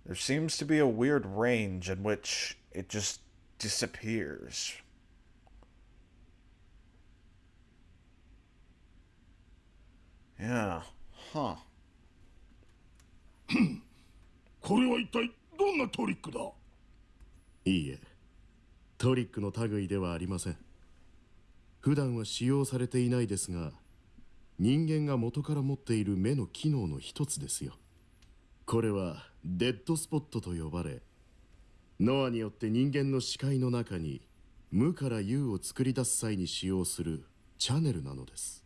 There seems to be a weird range in which it just disappears. Yeah. Huh. これは一体どんなトリックだ？いいえ、トリックの類ではありません。普段は使用されていないですが、人間が元から持っている目の機能の一つですよ。これはデッドスポットと呼ばれ、ノアによって人間の視界の中に無から有を作り出す際に使用するチャネルなのです。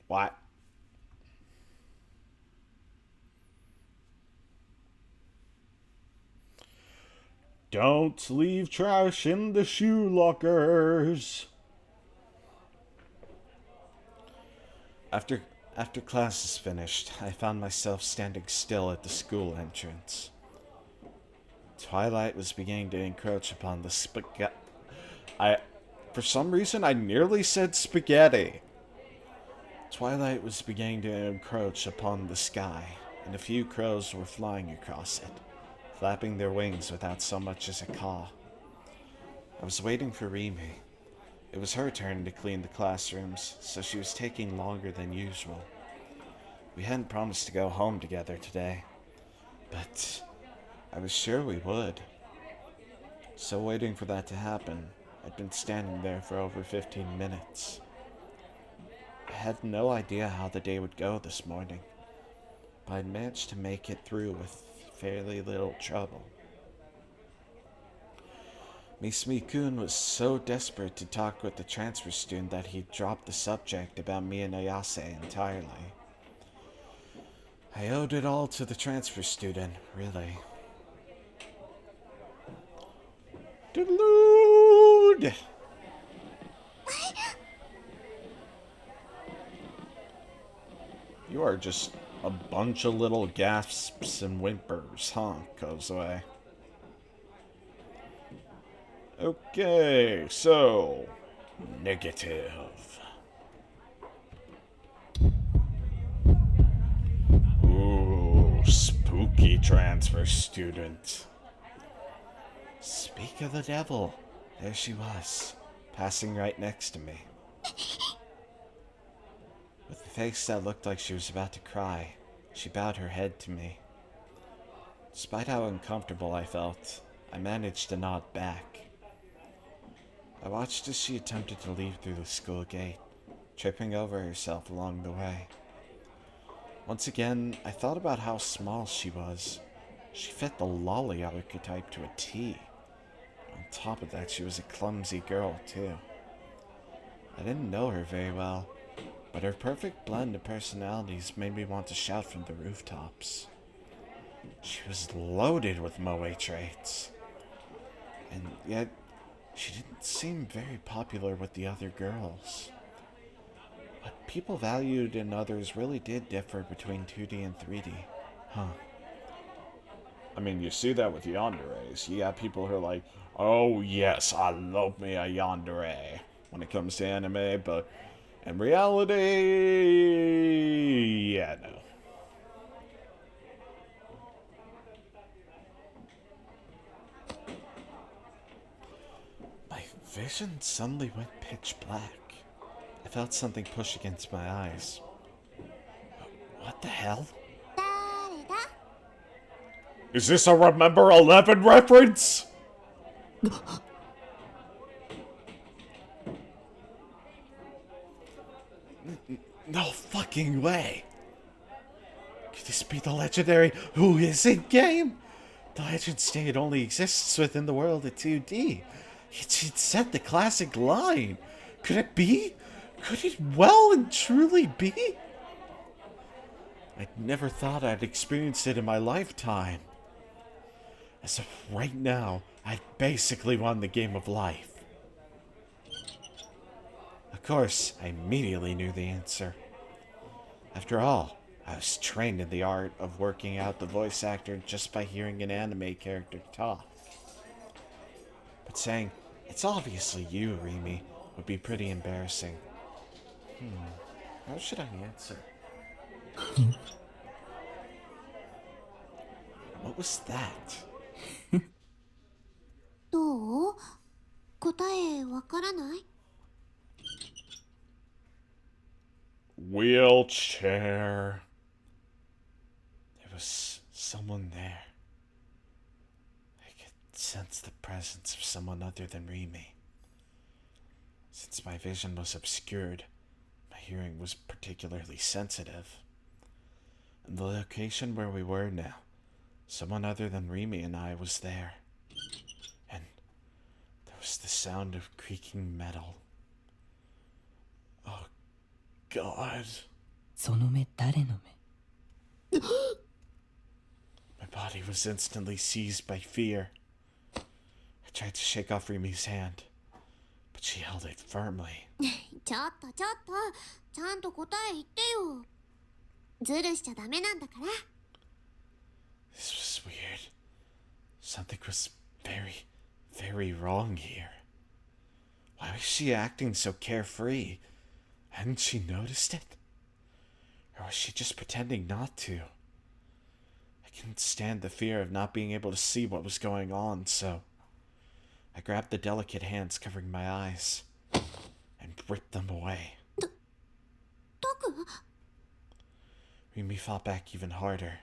What? Don't leave trash in the shoe lockers. After class is finished, I found myself standing still at the school entrance. Twilight was beginning to encroach upon the for some reason, I nearly said spaghetti. Twilight was beginning to encroach upon the sky, and a few crows were flying across it, flapping their wings without so much as a caw. I was waiting for Rimi. It was her turn to clean the classrooms, so she was taking longer than usual. We hadn't promised to go home together today, but I was sure we would. So waiting for that to happen, I'd been standing there for over 15 minutes. I had no idea how the day would go this morning, but I'd managed to make it through with fairly little trouble. Misumi-kun was so desperate to talk with the transfer student that he dropped the subject about me and Ayase entirely. I owed it all to the transfer student, really. Delude! You are just a bunch of little gasps and whimpers, huh, CoZ? Okay, so... negative. Ooh, spooky transfer student. Speak of the devil. There she was, passing right next to me. With a face that looked like she was about to cry, she bowed her head to me. Despite how uncomfortable I felt, I managed to nod back. I watched as she attempted to leave through the school gate, tripping over herself along the way. Once again, I thought about how small she was. She fit the lolly archetype to a T. On top of that, she was a clumsy girl, too. I didn't know her very well, but her perfect blend of personalities made me want to shout from the rooftops. She was loaded with moe traits. And yet, she didn't seem very popular with the other girls. What people valued in others really did differ between 2D and 3D. Huh. I mean, you see that with yanderes. You got people who are like, oh yes, I love me a yandere when it comes to anime, but in reality, yeah, no. My vision suddenly went pitch black. I felt something push against my eyes. What the hell? Is this a Remember 11 reference? No fucking way. Could this be the legendary Who Is It game? The legend state only exists within the world of 2D. It set the classic line. Could it be? Could it well and truly be? I never thought I'd experience it in my lifetime. As of right now, I'd basically won the game of life. A course, I immediately knew the answer. After all, I was trained in the art of working out the voice actor just by hearing an anime character talk. But saying, "It's obviously you, Rimi," would be pretty embarrassing. How should I answer? What was that? どう？答えわからない？ Wheelchair. There was someone there. I could sense the presence of someone other than Rimi. Since my vision was obscured, my hearing was particularly sensitive. In the location where we were now, someone other than Rimi and I was there. And there was the sound of creaking metal. Oh, God. その目誰の目？ My body was instantly seized by fear. I tried to shake off Rimi's hand, but she held it firmly. ちょっとちゃんと答え言ってよ。ズルしちゃダメなんだから。 This was weird. Something was very, very wrong here. Why was she acting so carefree? Hadn't she noticed it? Or was she just pretending not to? I couldn't stand the fear of not being able to see what was going on, so I grabbed the delicate hands covering my eyes and ripped them away. タク？ Rimi fought back even harder.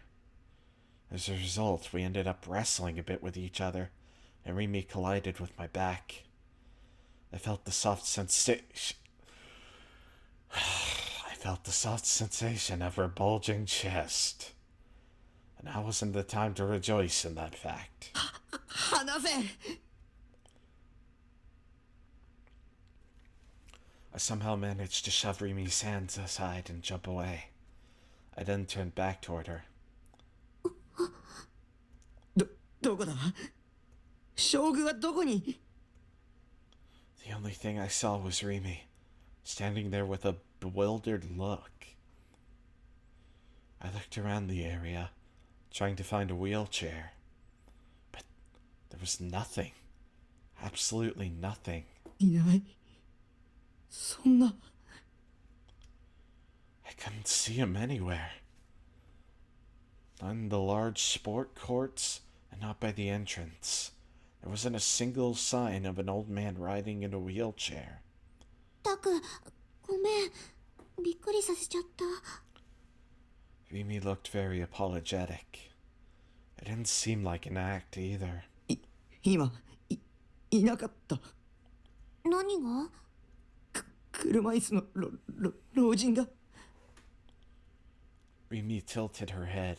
As a result, we ended up wrestling a bit with each other, and Rimi collided with my back. I felt the soft sensation. I felt the soft sensation of her bulging chest. And now wasn't the time to rejoice in that fact. 離せ。 I somehow managed to shove Rimi's hands aside and jump away. I then turned back toward her. どこだ？将軍はどこに？ The only thing I saw was Rimi, standing there with a bewildered look. I looked around the area, trying to find a wheelchair. But there was nothing. Absolutely nothing. いない。そんな。 I couldn't see him anywhere. Not in the large sport courts, and not by the entrance. There wasn't a single sign of an old man riding in a wheelchair. タク、ごめん。びっくりさせちゃった。 Rimi looked very apologetic. It didn't seem like an act either. 今、いなかった。何が？車椅子の老人が。 Rimi tilted her head.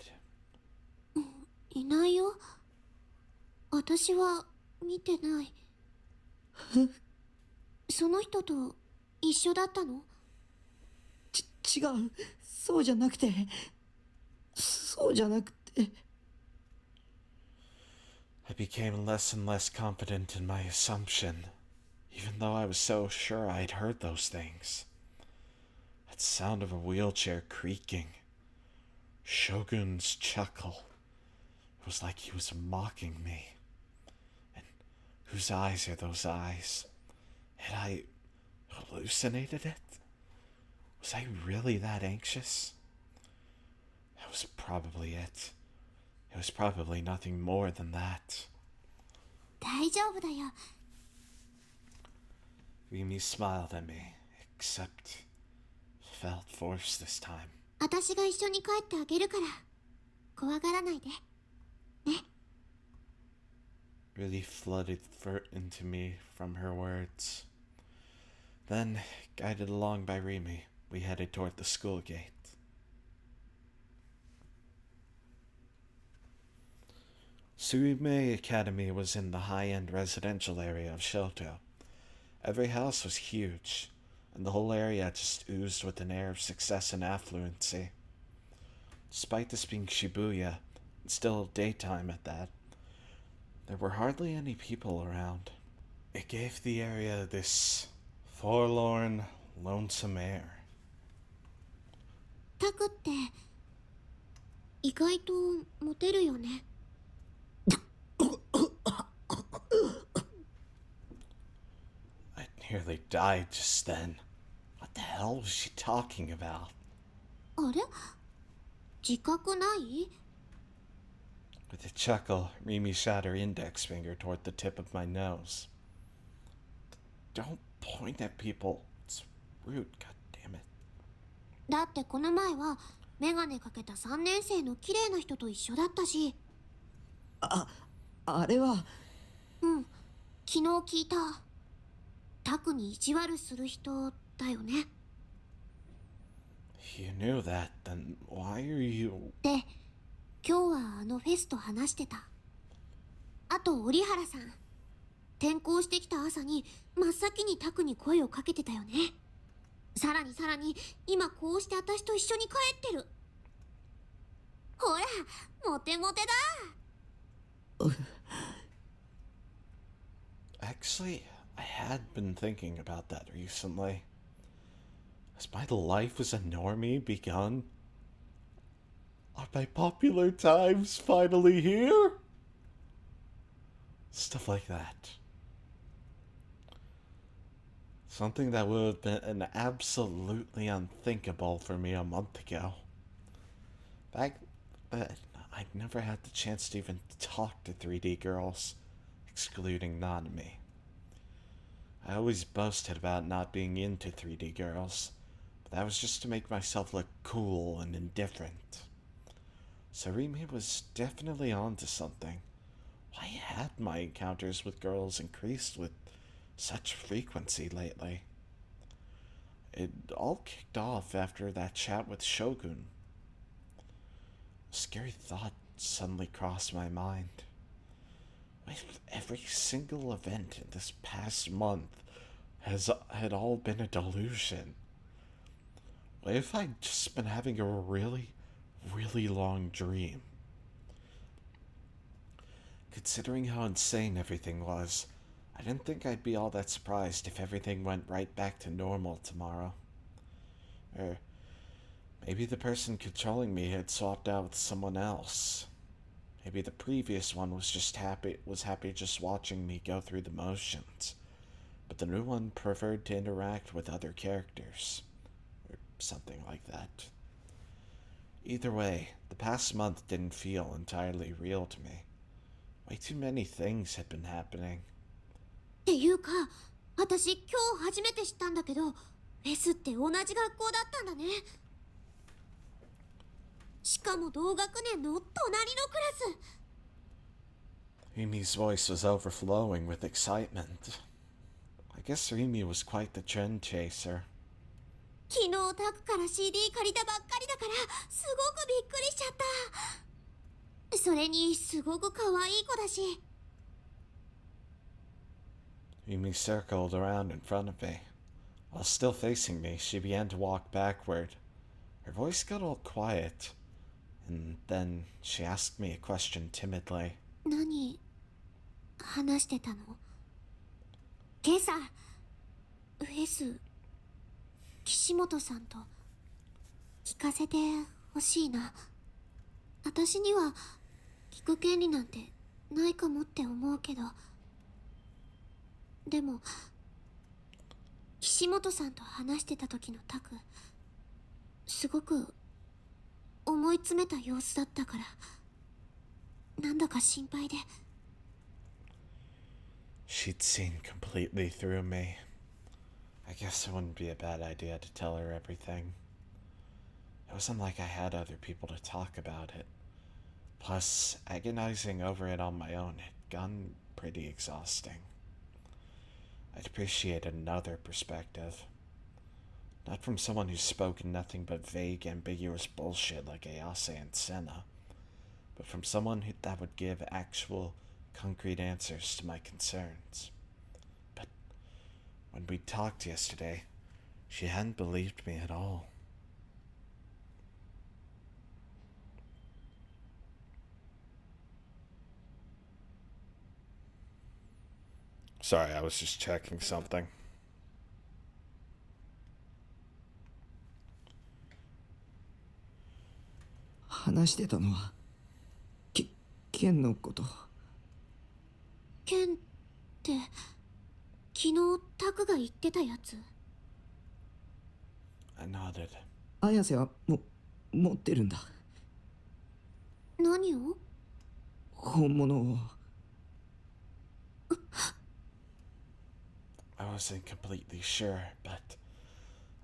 いないよ。私は見てない。その人と一緒だったの？違う。そうじゃなくて。そうじゃなくて。 I became less and less confident in my assumption, even though I was so sure I'd heard those things. That sound of a wheelchair creaking. Shogun's chuckle. It was like he was mocking me. And whose eyes are those eyes? Had I hallucinated it? Was I really that anxious? That was probably it. It was probably nothing more than that. 大丈夫だよ。 Rimi smiled at me, except felt forced this time. 私が一緒に帰ってあげるから。怖がらないで。ね。 Really flooded into me from her words. Then, guided along by Rimi, we headed toward the school gate. Surume Academy was in the high-end residential area of Shoto. Every house was huge, and the whole area just oozed with an air of success and affluency. Despite this being Shibuya, and still daytime at that, there were hardly any people around. It gave the area this forlorn, lonesome air. タクって意外とモテるよね。 I nearly died just then. What the hell was she talking about? あれ、自覚ない？ With a chuckle, Remy shot her index finger toward the tip of my nose. Don't point at people. It's rude, god damn it. だってこの前はメガネかけた3年生の綺麗な人と一緒だったし。あれはうん、昨日聞いた。タクに意地悪する人だよね。 You knew that, then why are you... で、今日はあのフェスと話してた。あと折原さん、転校してきた朝に真っ先にタクに声をかけてたよね。さらに今こうして私と一緒に帰ってる。ほら、モテモテだ。 Actually, I had been thinking about that recently. Has my life as a normie begun? Are my popular times finally here? Stuff like that. Something that would have been absolutely unthinkable for me a month ago. Back then, I'd never had the chance to even talk to 3D girls, excluding Nanami. I always boasted about not being into 3D girls, but that was just to make myself look cool and indifferent. So Remy was definitely onto something. Why had my encounters with girls increased with such frequency lately? It all kicked off after that chat with Shogun. A scary thought suddenly crossed my mind. What if every single event in this past month had all been a delusion? What if I'd just been having a really, really long dream? Considering how insane everything was, I didn't think I'd be all that surprised if everything went right back to normal tomorrow. Or maybe the person controlling me had swapped out with someone else. Maybe the previous one was happy just watching me go through the motions, but the new one preferred to interact with other characters, or something like that. Either way, the past month didn't feel entirely real to me. Way too many things had been happening. っていうか、私今日初めて知ったんだけど、フェスって同じ学校だったんだね。しかも同学年の隣のクラス。 Rimi's voice was overflowing with excitement. I guess Rimi was quite the trend chaser. 昨日タクから CD 借りたばっかりだからすごくびっくりしちゃった。それにすごく可愛い子だし。 Rimi circled around in front of me. While still facing me, she began to walk backward. Her voice got all quiet, and then she asked me a question timidly. 何話してたの？今朝フェス岸本さんと聞かせてほしいな。私には聞く権利なんてないかもって思うけど、でも岸本さんと話してた時のタク、すごく思い詰めた様子だったから、なんだか心配で。 She'd seen completely through me. I guess it wouldn't be a bad idea to tell her everything. It wasn't like I had other people to talk about it. Plus, agonizing over it on my own had gotten pretty exhausting. I'd appreciate another perspective. Not from someone who's spoken nothing but vague, ambiguous bullshit like Ayase and Senna, but from someone that would give actual, concrete answers to my concerns. But when we talked yesterday, she hadn't believed me at all. Sorry, I was just checking something. 話してたのは剣のこと。剣って昨日タクが言ってたやつ？ I nodded. 綾瀬は持ってるんだ、何を？本物を。I wasn't completely sure, but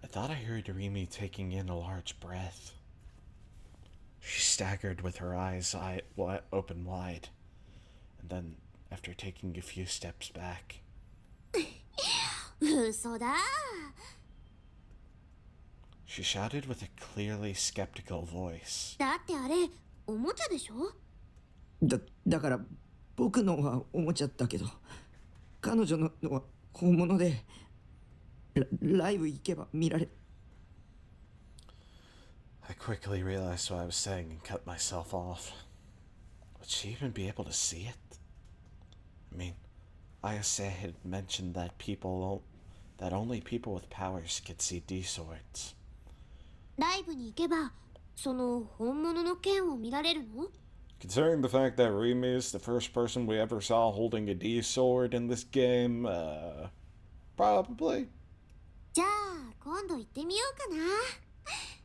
I thought I heard Rimi taking in a large breath. She staggered with her eyes open wide, and then, after taking a few steps back, 嘘だ。 she shouted with a clearly skeptical voice. だってあれおもちゃでしょ？だから僕のはおもちゃだけど、彼女のは本物で、ライブ行けば見られ。I quickly realized what I was saying and cut myself off. Would she even be able to see it? I mean, Ayase had mentioned that only people with powers could see D swords. ライブに行けばその本物の剣を見られるの？ Considering the fact that Rimi is the first person we ever saw holding a D sword in this game, probably. じゃあ今度行ってみようかな。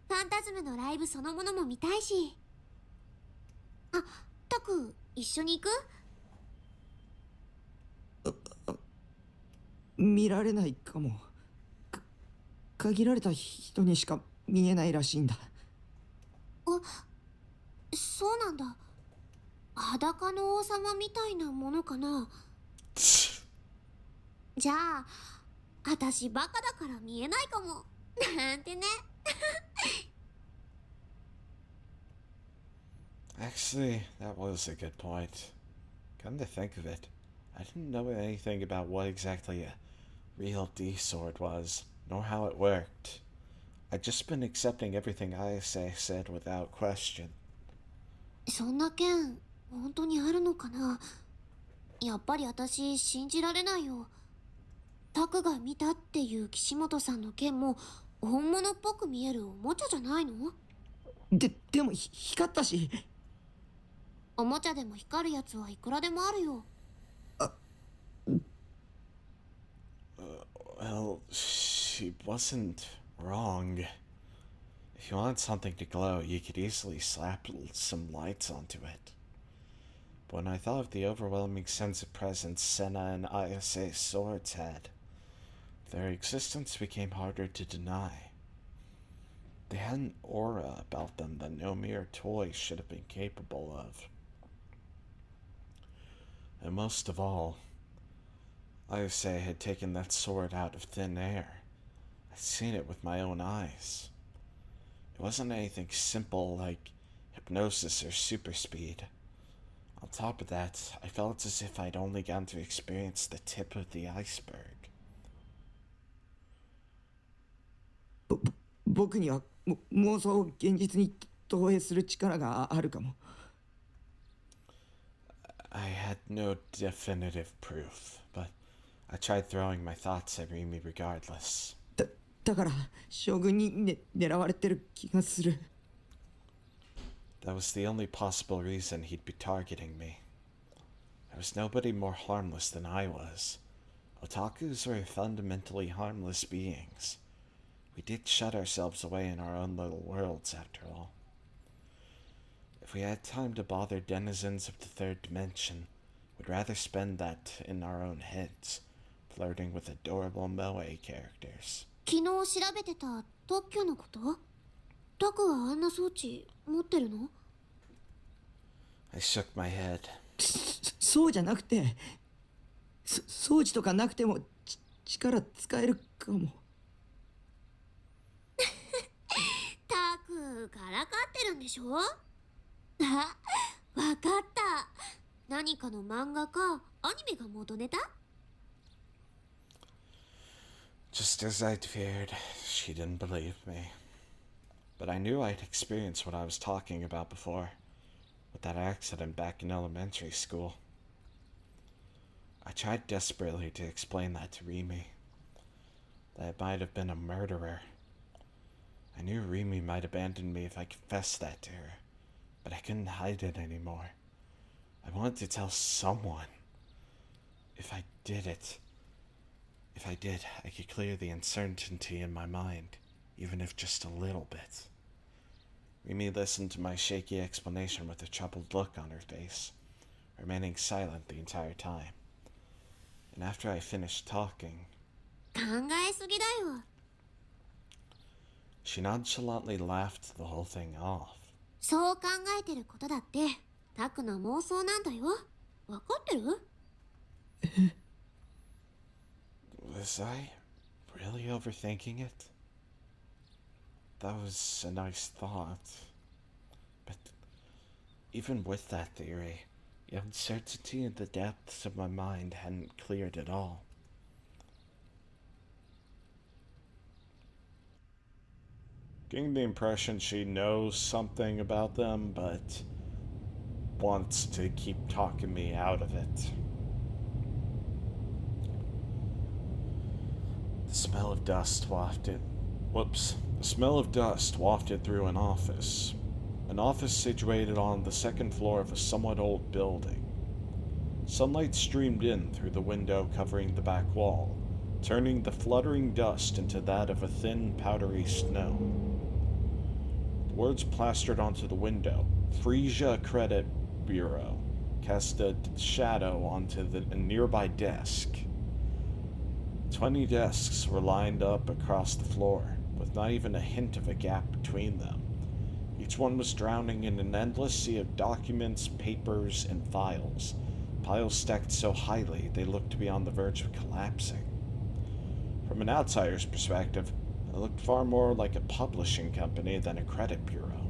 ファンタズムのライブそのものも見たいし。あ、タク一緒に行く？見られないかも。限られた人にしか見えないらしいんだ。あ、そうなんだ。裸の王様みたいなものかな。じゃあ私バカだから見えないかも。なんてね。Actually, that was a good point. Come to think of it, I didn't know anything about what exactly a real D sword was, nor how it worked. I'd just been accepting everything Ayase said without question. そんな剣本当にあるのかな。やっぱり私信じられないよ。タクが見たっていう岸本さんの剣も本物っぽく見えるおもちゃじゃないの？でも光ったし。おもちゃでも光るやつはいくらでもあるよ。Well, she wasn't wrong. If you want something to glow, you could easily slap some lights onto it. But when I thought of the overwhelming sense of presence Senna and Ayase's swords had, their existence became harder to deny. They had an aura about them that no mere toy should have been capable of. And most of all, Ayase had taken that sword out of thin air. I'd seen it with my own eyes. It wasn't anything simple like hypnosis or super speed. On top of that, I felt as if I'd only gotten to experience the tip of the iceberg. 僕には妄想を現実に投影する力があるかも。I had no definitive proof, but I tried throwing my thoughts at Rimi regardless. だから将軍に、狙われてる気がする。That was the only possible reason he'd be targeting me. There was nobody more harmless than I was. Otakus were fundamentally harmless beings. We did shut ourselves away in our own little worlds, after all. If we had time to bother denizens of the third dimension, we'd rather spend that in our own heads, flirting with adorable NoAH characters. 昨日調べてた特許のこと？タクはあんな装置持ってるの？ I shook my head. そうじゃなくて、装置とかなくても力使えるかも。タクからかってるんでしょ？あ、わかった。何かの漫画かアニメが元ネタ？ Just as I'd feared, she didn't believe me. But I knew I'd experienced what I was talking about before, with that accident back in elementary school. I tried desperately to explain that to Rimi, that it might have been a murderer. I knew Rimi might abandon me if I confessed that to her, but I couldn't hide it anymore. I wanted to tell someone. If I did, I could clear the uncertainty in my mind, even if just a little bit. Mimi listened to my shaky explanation with a troubled look on her face, remaining silent the entire time. And after I finished talking, 考えすぎだよ。 she nonchalantly laughed the whole thing off. そう考えてることだってタクの妄想なんだよ。わかってる？ Was I really overthinking it? That was a nice thought. But even with that theory, the uncertainty in the depths of my mind hadn't cleared at all. Getting the impression she knows something about them, but wants to keep talking me out of it. The smell of dust wafted through an office. An office situated on the second floor of a somewhat old building. Sunlight streamed in through the window covering the back wall, turning the fluttering dust into that of a thin, powdery snow. The words plastered onto the window, Frisia Credit Bureau, cast a shadow onto a nearby desk. 20 desks were lined up across the floor, with not even a hint of a gap between them. Each one was drowning in an endless sea of documents, papers, and files, piles stacked so highly they looked to be on the verge of collapsing. From an outsider's perspective, it looked far more like a publishing company than a credit bureau.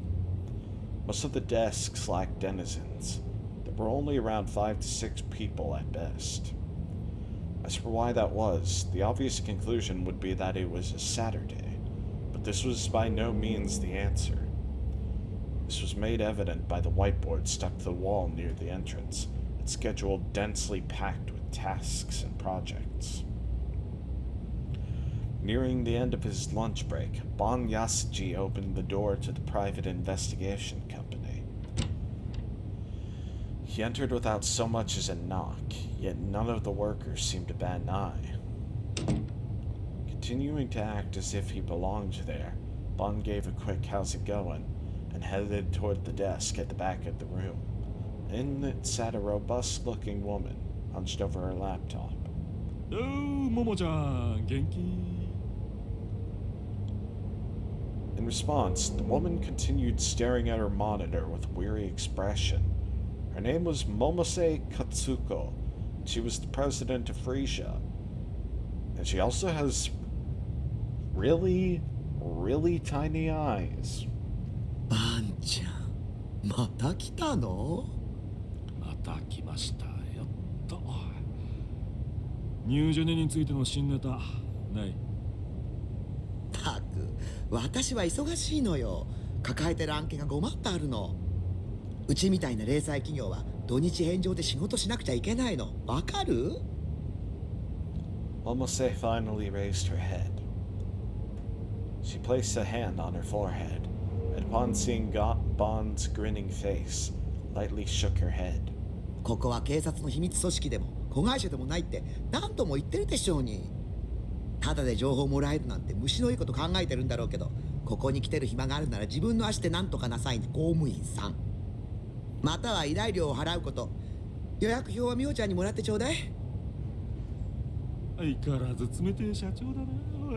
Most of the desks lacked denizens. There were only around 5 to 6 people at best. As for why that was, the obvious conclusion would be that it was a Saturday, but this was by no means the answer. This was made evident by the whiteboard stuck to the wall near the entrance, its schedule densely packed with tasks and projects. Nearing the end of his lunch break, Bon Yasuji opened the door to the private investigation company. He entered without so much as a knock, yet none of the workers seemed to bat an eye. Continuing to act as if he belonged there, Bon gave a quick "how's it going?" and headed toward the desk at the back of the room. In it sat a robust-looking woman, hunched over her laptop. Oh, Momo-chan, genki? In response, the woman continued staring at her monitor with a weary expression. Her name was Momose Katsuko. She was the president of Frisia. And she also has really, really tiny eyes. バンちゃんまた来たの？また来ました。やっと。ニュージェネについての新ネタ、ない。たく、私は忙しいのよ。抱えてる案件が5万ってあるの。うちみたいな零細企業は土日返上で仕事しなくちゃいけないの。わかる？ Momose finally raised her head. She placed a hand on her forehead, and upon seeing Bond's grinning face, lightly shook her head. ここは警察の秘密組織でも子会社でもないって何度も言ってるでしょうに。ただで情報もらえるなんて虫のいいこと考えてるんだろうけど、ここに来てる暇があるなら自分の足で何とかなさいね、公務員さん。または依頼料を払うこと。予約表はみおちゃんにもらってちょうだい。相変わらず冷てえ社長だな、おい。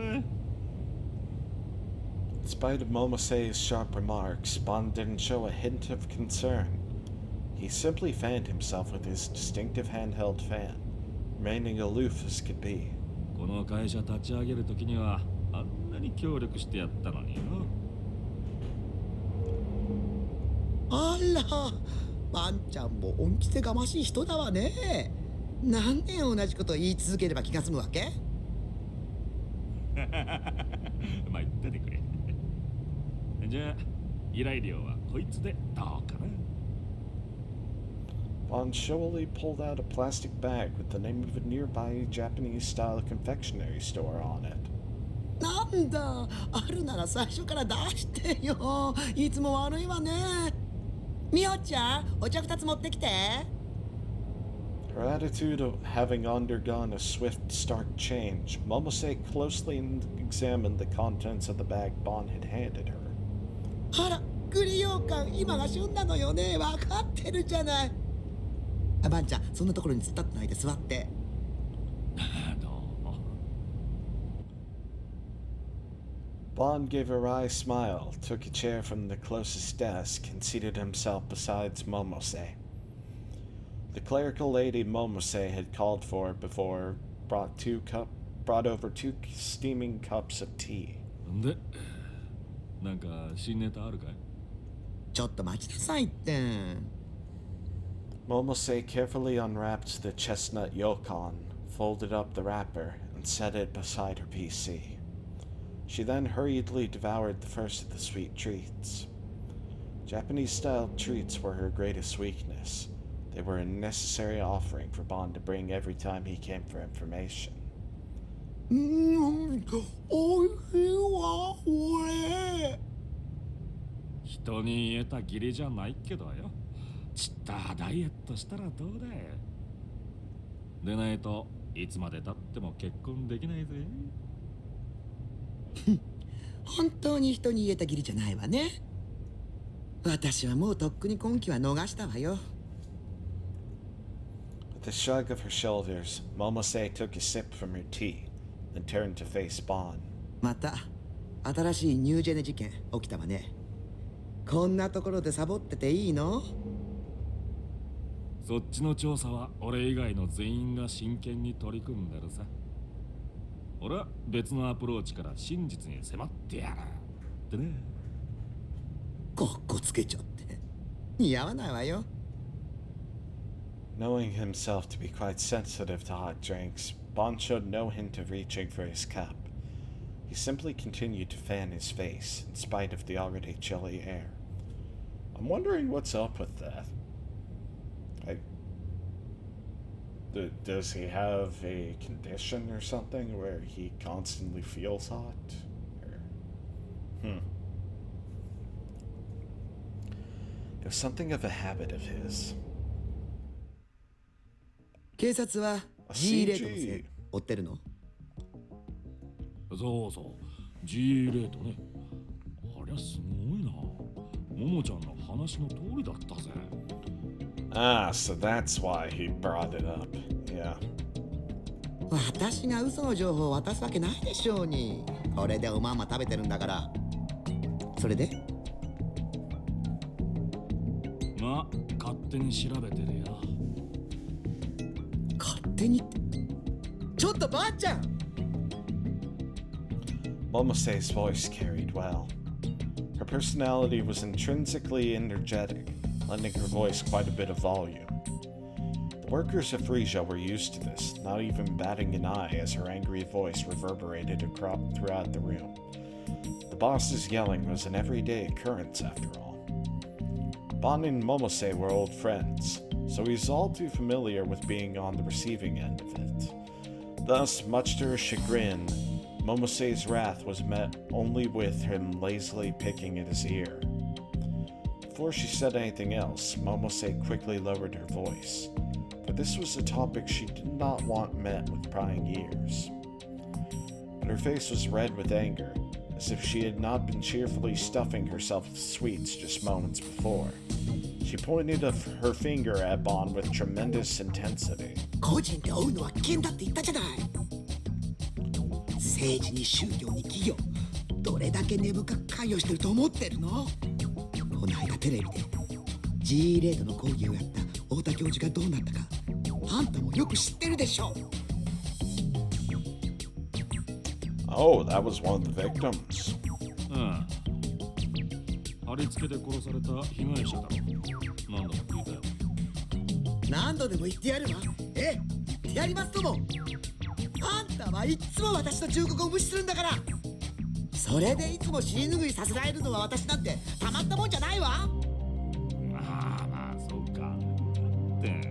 In spite of Momose's sharp remarks, Bond didn't show a hint of concern. He simply fanned himself with his distinctive handheld fan, remaining aloof as could be. この会社立ち上げるときにはあんなに協力してやったのによ。あら、ワンちゃんも恩着せがましい人だわね。何年同じこと言い続ければ気が済むわけ？まあ言っててくれ。じゃあ依頼料はこいつでどうかな。Bond showily pulled out a plastic bag with the name of a nearby Japanese-style confectionery store on it. なんだ、あるなら最初から出してよ。いつも悪いわね。みおちゃん、お茶2つ持ってきて。 Her attitude of having undergone a swift, stark change, Momose closely examined the contents of the bag Bon had handed her. あら、栗羊羹、今が旬なのよね。わかってるじゃない。あ、ばんちゃん、そんなところに突っ立ってないで座って。Bond gave a wry smile, took a chair from the closest desk, and seated himself beside Momose. The clerical lady Momose had called for before brought over 2 steaming cups of tea. で、なんか新ネタあるかい？ちょっと待ちなさいって。Momose carefully unwrapped the chestnut yokon, folded up the wrapper, and set it beside her PC. She then hurriedly devoured the first of the sweet treats. Japanese-style treats were her greatest weakness. They were a necessary offering for Bond to bring every time he came for information. おいしいわ、これ。人に言えた義理じゃないけどよ。ちったダイエットしたらどうだよ。でないといつまで経っても結婚できないぜ。本当に人に言えた義理じゃないわね。私はもうとっくに今期は逃したわよ。With a shrug of her shoulders, Momose took a sip from her tea, then turned to face Bond. また新しいニュージェネ事件起きたわね。こんなところでサボってていいの？そっちの調査は俺以外の全員が真剣に取り組んでるさ。俺は別のアプローチから真実に迫ってやるってね。かっこつけちゃって似合わないわよ。Knowing himself to be quite sensitive to hot drinks, Bond showed no hint of reaching for his cup. He simply continued to fan his face, in spite of the already chilly air. I'm wondering what's up with that. Does he have a condition or something where he constantly feels hot? It was something of a habit of his. 警察は G レートのせい追ってるの？そうそう、G レートね。ありゃすごいな。ももちゃんの話の通りだったぜ。Ah, so that's why he brought it up. Yeah. 私が嘘の情報を渡すわけないでしょうに。これでおまんま食べてるんだから。それで？まあ、勝手に調べてるよ。勝手にって。ちょっとばあちゃん！ Momose's voice carried well. Her personality was intrinsically energetic, lending her voice quite a bit of volume. The workers of Frisia were used to this, not even batting an eye as her angry voice reverberated throughout the room. The boss's yelling was an everyday occurrence after all. Bon and Momose were old friends, so he was all too familiar with being on the receiving end of it. Thus, much to her chagrin, Momose's wrath was met only with him lazily picking at his ear. Before she said anything else, Momose quickly lowered her voice, for this was a topic she did not want met with prying ears. But her face was red with anger, as if she had not been cheerfully stuffing herself with sweets just moments before. She pointed her finger at Bond with tremendous intensity. 個人で追うのは危険だって言ったじゃない。政治に宗教に企業、どれだけ根深く関与してると思ってるの？この間テレビで G レートの講義をやった太田教授がどうなったか、あんたもよく知ってるでしょ。 Oh, that was one of the victims. ああ。貼り付けで殺された被害者だろ。何度も聞いたよ。何度でも言ってやるわ。ええ、言ってやりますとも。あんたはいつも私の忠告を無視するんだから。それでいつも尻拭いさせられるのは私なんてたまったもんじゃないわ。まあまあ、そうか。って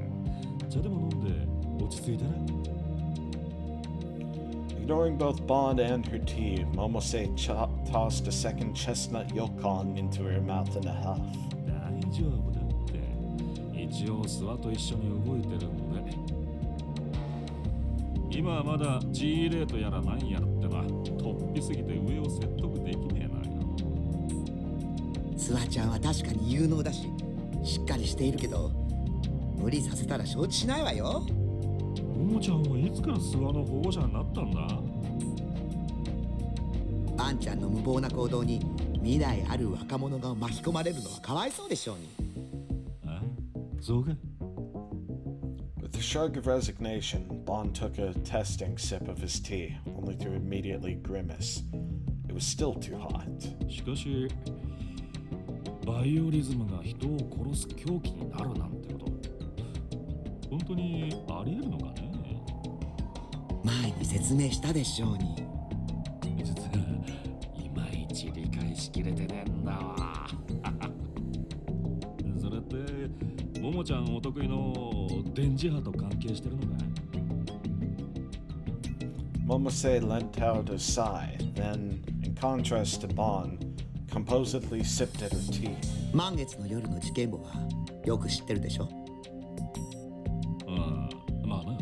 茶でも飲んで落ち着いてね。Ignoring both Bond and her tea, Momose tossed a second chestnut yokon into her mouth in a huff. 大丈夫だ。一応諏訪と一緒に動いてるんで、今はまだ G レートやらなんやらってのは突飛すぎて上を説得できねえなよ。諏訪ちゃんは確かに有能だししっかりしているけど、無理させたら承知しないわよ。ももちゃんはいつから諏訪の保護者になったんだ？バンちゃんの無謀な行動に未来ある若者が巻き込まれるのはかわいそうでしょうに。あ、そうか。With a shrug of resignation, Bond took a testing sip of his tea, only to immediately grimace. It was still too hot. しかし、バイオリズムが人を殺す凶器になるなんてこと、本当にありえるのかね？前に説明したでしょうに。実はいまいち理解しきれてねえんだわ。それってももちゃんお得意の電磁波と関係してるのかいMomose leant out a sigh, then, in contrast to Bond, composedly sipped at her tea. 満月の夜の事件簿はよく知ってるでしょ。ああ、まあな。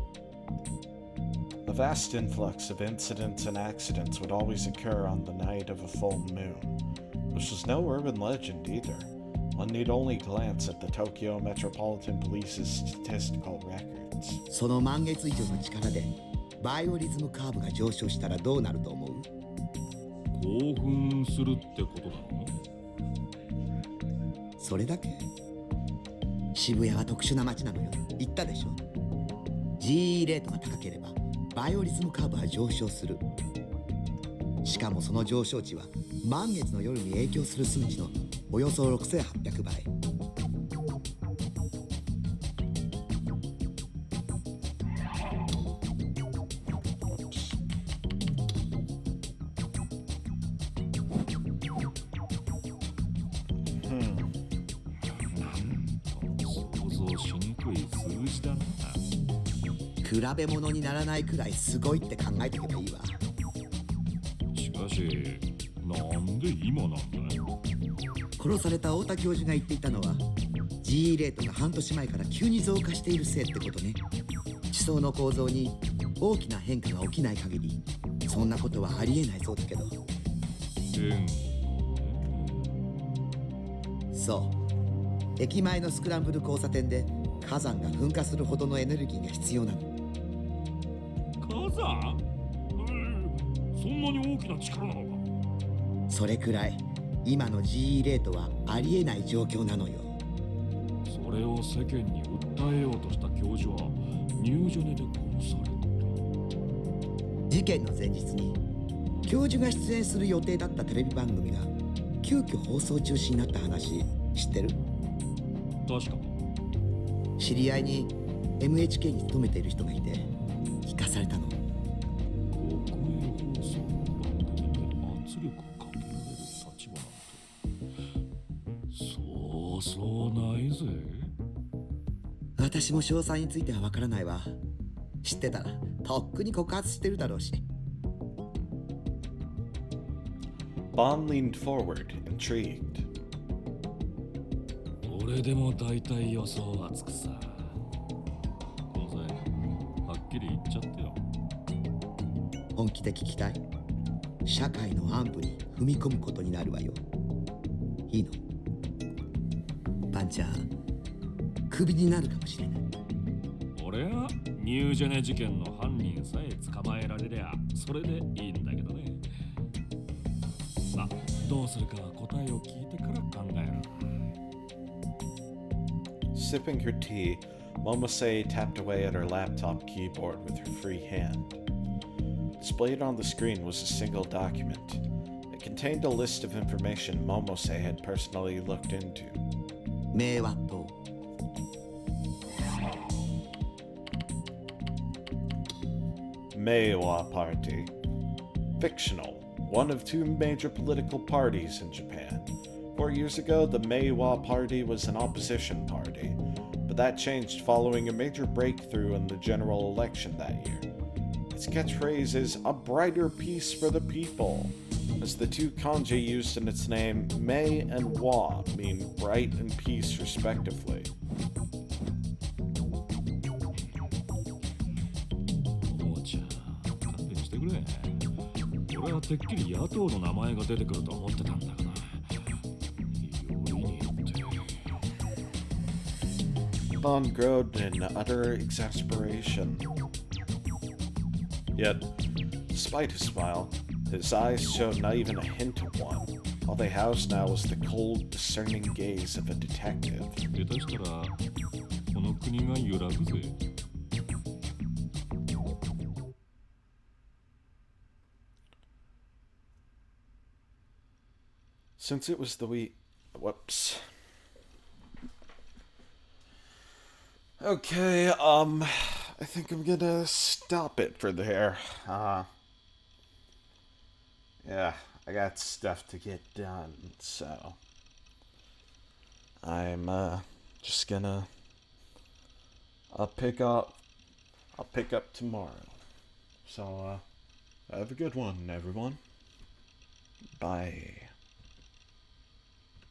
A vast influx of incidents and accidents would always occur on the night of a full moon, which was no urban legend either. One need only glance at the Tokyo Metropolitan Police's statistical records. その満月以上の力でバイオリズムカーブが上昇したらどうなると思う？興奮するってことだろ？それだけ？渋谷は特殊な街なのよ。言ったでしょ。 G レートが高ければバイオリズムカーブは上昇する。しかもその上昇値は満月の夜に影響する数値のおよそ6800倍。想像しにくい数字だな。比べ物にならないくらいすごいって考えておけばいいわ。しかし、なんで今なんだよ。殺された太田教授が言っていたのは G レートが半年前から急に増加しているせいってことね。地層の構造に大きな変化が起きない限りそんなことはありえないそうだけど。そう駅前のスクランブル交差点で火山が噴火するほどのエネルギーが必要なの。火山？そんなに大きな力なのか？それくらい今の G レートはありえない状況なのよ。それを世間に訴えようとした教授はニュージェネで殺された。事件の前日に教授が出演する予定だったテレビ番組が急遽放送中止になった話知ってる？確か。知り合いに NHK に勤めている人がいて聞かされたの。国営放送の番組に圧力をかけられる立場なんてそうそうないぜ。私も詳細についてはわからないわ。知ってたらとっくに告発してるだろうし。Bond leaned forward, intrigued. 俺でも大体予想はつくさ。CoZ、はっきり言っちゃってよ。本気で聞きたい？社会の安部に踏み込むことになるわよ。いいの？パンちゃん、クビになるかもしれない。俺はニュージェネ事件の犯人さえ捕まえられりゃそれでいいんだけどね。まあ、どうするか答えを聞いてから考える。Sipping her tea, Momose tapped away at her laptop keyboard with her free hand. Displayed on the screen was a single document. It contained a list of information Momose had personally looked into. 明和党。NoAH Party. Fictional. One of two major political parties in Japan. 4 years ago, the NoAH Party was an opposition party, but that changed following a major breakthrough in the general election that year. Its catchphrase is "a brighter peace for the people," as the two kanji used in its name, Mei and Wa, mean bright and peace respectively. れ。俺はてっきり野党の名前が出てくると思ってたんだがな。よりによって。Bond groaned in utter exasperation. Yet, despite his smile, his eyes showed not even a hint of one. All they housed now was the cold, discerning gaze of a detective. 下手したらこの国が揺らぐぜ。Since it was the whoops. Okay, I think I'm gonna stop it for there. Yeah, I got stuff to get done, so I'm just gonna I'll pick up tomorrow. So have a good one, everyone. Bye.